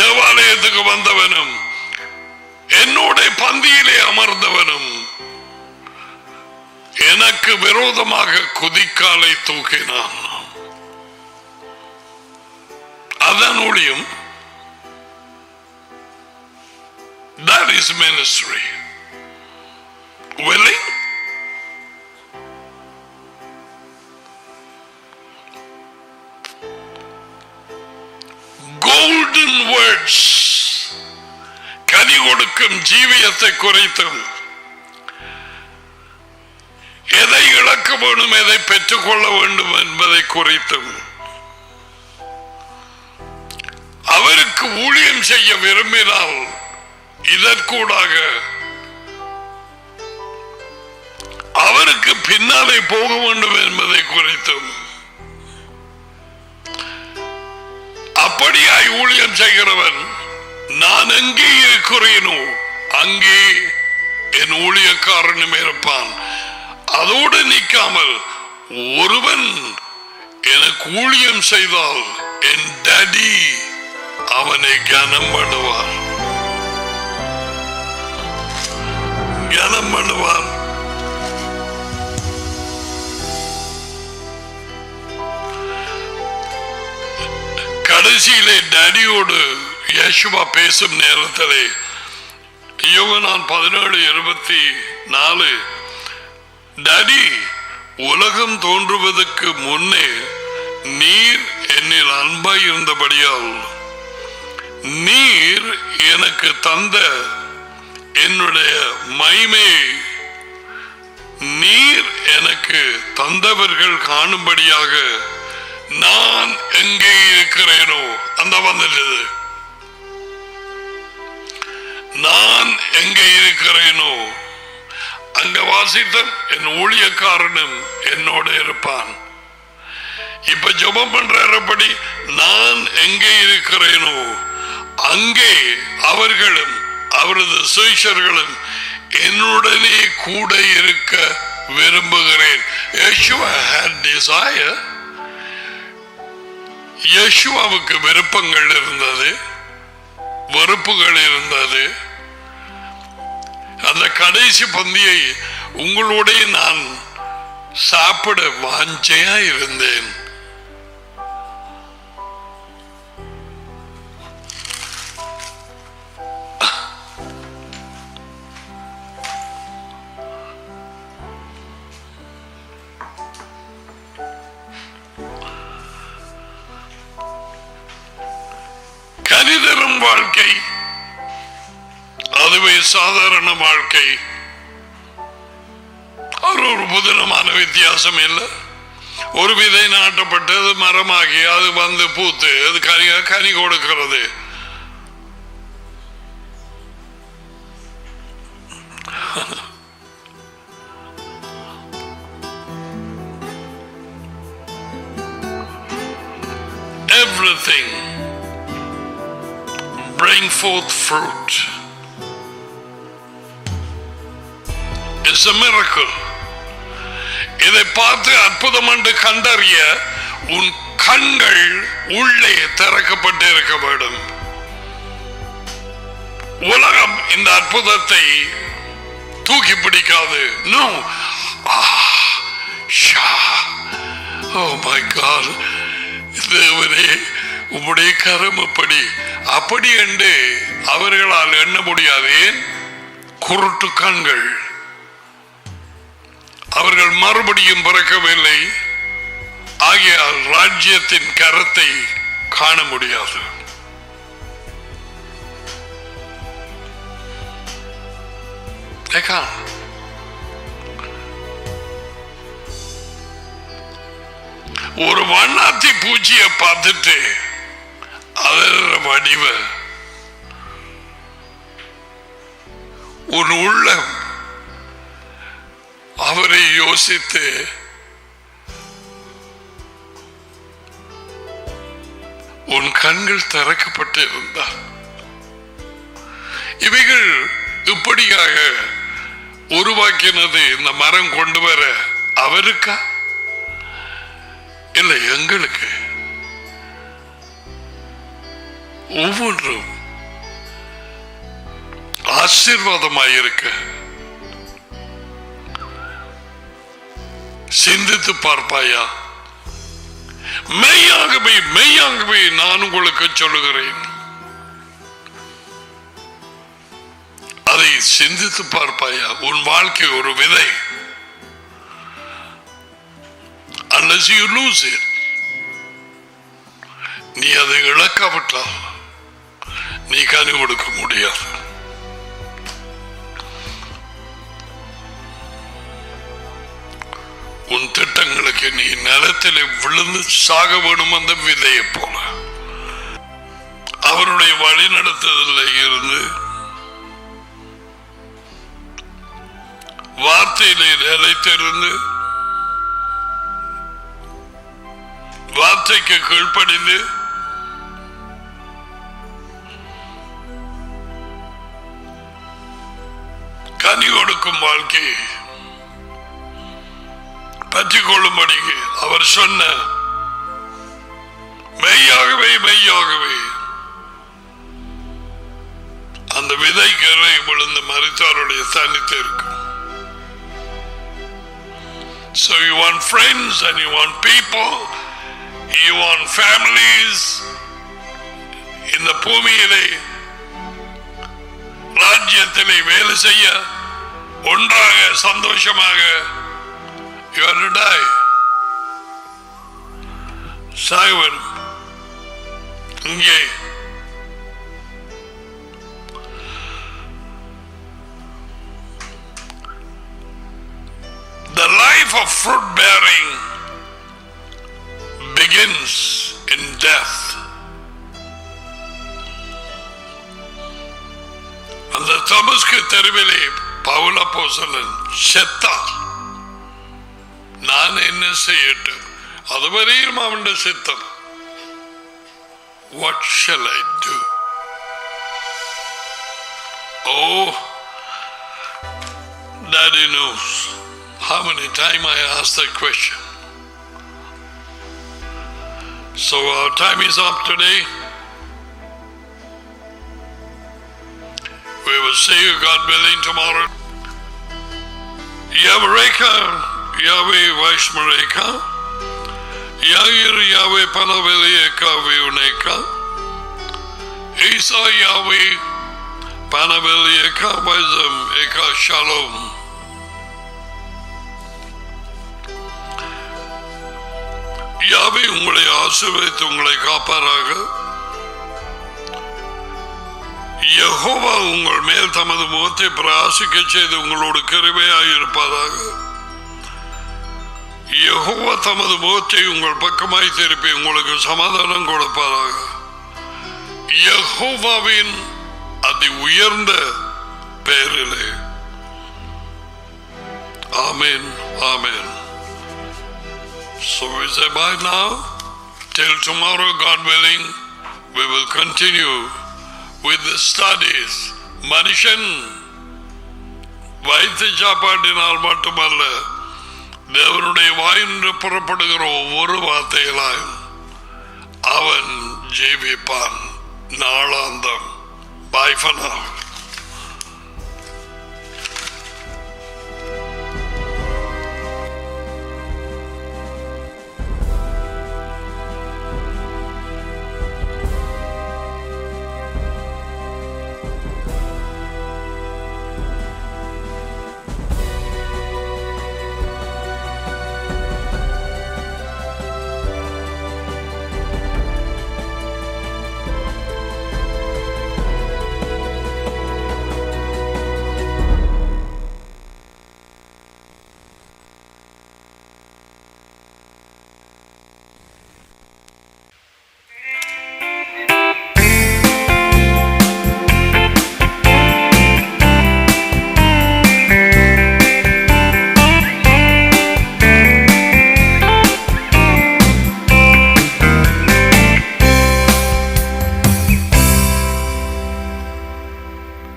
தேவாலயத்துக்கு வந்தவனும் என்னோட பந்தியிலே அமர்ந்தவனும் எனக்கு விரோதமாக குதிக்காலை தூக்கினான். அதான் ஊழியம். That is ministry. Willing? Golden words, கனி கொடுக்கும் ஜீவியத்தை குறைத்தும், எதை இழக்க வேண்டும், எதை பெற்றுக் கொள்ள வேண்டும் என்பதை குறித்தும், அவருக்கு ஊழியம் செய்ய விரும்பினால் இதற்கூடாக அவருக்கு பின்னாலே போக வேண்டும் என்பதை குறித்தும், அப்படியாய் ஊழியம் செய்கிறவன், நான் எங்கே இருக்கிறேனோ அங்கே என் ஊழியக்காரனும் இருப்பான். அதோடு நிற்காமல், ஒருவன் எனக்கு ஊழியம் செய்தால் என் டாடி அவனை கனம் பண்ணுவார். கனம் பண்ணுவார். கடைசியிலே டாடியோடு யேசுவா பேசும் நேரத்திலே யோவான் 17:24, டாடி, உலகம் தோன்றுவதற்கு முன்னே நீர் என்னில் அன்பாய் இருந்தபடியால் நீர் எனக்கு தந்த என்னுடைய மகிமை நீர் எனக்கு தந்தவர்கள் காணும்படியாக நான் எங்கே இருக்கிறேனோ, அந்த வந்துள்ளது, நான் எங்கே இருக்கிறேனோ அங்க வாசித்த என் ஊழியக்காரனும் என்னோட இருப்பான். இப்ப ஜெபம் பண்றபடி, நான் எங்கே இருக்கிறேனோ அங்கே அவர்களும் அவரது சீஷர்களும் என்னுடனே கூட இருக்க விரும்புகிறேன். யேசுவாவுக்கு விருப்பங்கள் இருந்தது, வெறுப்புகள் இருந்தது. அந்த கடைசி பந்தியை உங்களோட நான் சாப்பிட வாஞ்சையா இருந்தேன். வாழ்க்கை, அதுவே சாதாரண வாழ்க்கை. அது ஒரு புதினமான வித்தியாசம் இல்லை. ஒரு விதை நாட்டப்பட்டது மரமாகி அது வந்து பூத்து அது கனி கொடுக்கிறது. Everything bring forth fruit. It's a miracle. இதை பார்த்து அற்புதம் என்று கண்டறிய உன் கண்கள் உள்ளே திறக்கப்பட்டு இருக்க வேண்டும். உலகம் இந்த அற்புதத்தை தூக்கி பிடிக்காது. No. Oh my God. தேவனே, உம்முடைய கரம் அப்படி என்று அவர்களால் எண்ண முடியாது. குருட்டு கண்கள். அவர்கள் மறுபடியும் பிறக்கவில்லை. ஆகியால் ராஜ்யத்தின் கரத்தை காண முடியாது. ஒரு வண்ணாத்தி பூச்சியை பார்த்துட்டு அதோட வடிவ உன் உள்ளம் அவரை யோசித்து உன் கண்கள் திறக்கப்பட்டு இருந்தார். இவைகள் இப்படியாக உருவாக்கினது இந்த மரம் கொண்டு வர அவருக்கா இல்லை எங்களுக்கு? ஒவ்வொன்றும் ஆசீர்வாதமாயிருக்க சிந்தித்து பார்ப்பாயா? மெய்யாகவே நான் உங்களுக்கு சொல்லுகிறேன், அதை சிந்தித்து பார்ப்பாயா? உன் வாழ்க்கை ஒரு விதை. Unless you lose it, நீ அதை இழக்காவிட்டால் நீ கனி கொடுக்க முடியாது. உன் திட்டங்களுக்கு நீ நிலத்தில் விழுந்து சாக வேணும் அந்த விதையை போல. அவருடைய வழி நடத்துதலில் இருந்து வார்த்தையிலே நிலைத்திருந்து வார்த்தைக்கு கீழ்ப்படிந்து கனி கொடுக்கும் வாழ்க்கை பற்றிக் கொள்ளும்படி அவர் சொன்ன மெய்யாகவே அந்த விதைக்கு விழுந்து மரித்தவருடைய தனித்து இருக்கும். So you want friends and you want people, you want families. இந்த பூமியிலே ராஜ்யத்திலே வேலை செய்ய ஒன்றாக சந்தோஷமாக you are to die. சாய்வன் இங்கே the life of fruit bearing begins in death. அந்த தமஸ்கு தெருவிலே பவுல் அப்போஸ்தலன் செத்தார். நான் என்ன செய்யட்டும்? அதுவரையும் அவனுடைய சித்தம். What shall I do? Oh, Daddy knows how many times I asked that question. So our time is up today. We will see you, God willing, tomorrow. Yavreka, Yahweh Vaishmareka, Yair Yahweh Panaveleka Vioneka, Isa Yahweh Panaveleka Vaisam Eka Shalom. யாவே உங்களை ஆசீர்வதித்து உங்களை காப்பாராக. யெகோவா உங்கள் மேல் தமது முகத்தை பிரகாசிக்க செய்து உங்களோடு கிருபையாயிருப்பதாக. யெகோவா தமது முகத்தை உங்கள் பக்கமாய் திருப்பி உங்களுக்கு சமாதானம் கொடுப்பதாக. யெகோவாவின் அதி உயர்ந்த பெயரிலே. ஆமென், ஆமென். So we say bye now. Till tomorrow, God willing, we will continue with the studies. மனுஷன் வைத்து சாப்பாட்டினால் மட்டுமல்ல, தேவனுடைய வாயின்று புறப்படுகிற ஒவ்வொரு வார்த்தைகளாயும் அவன் ஜீவிப்பான் நாளாந்தம். Bye for now.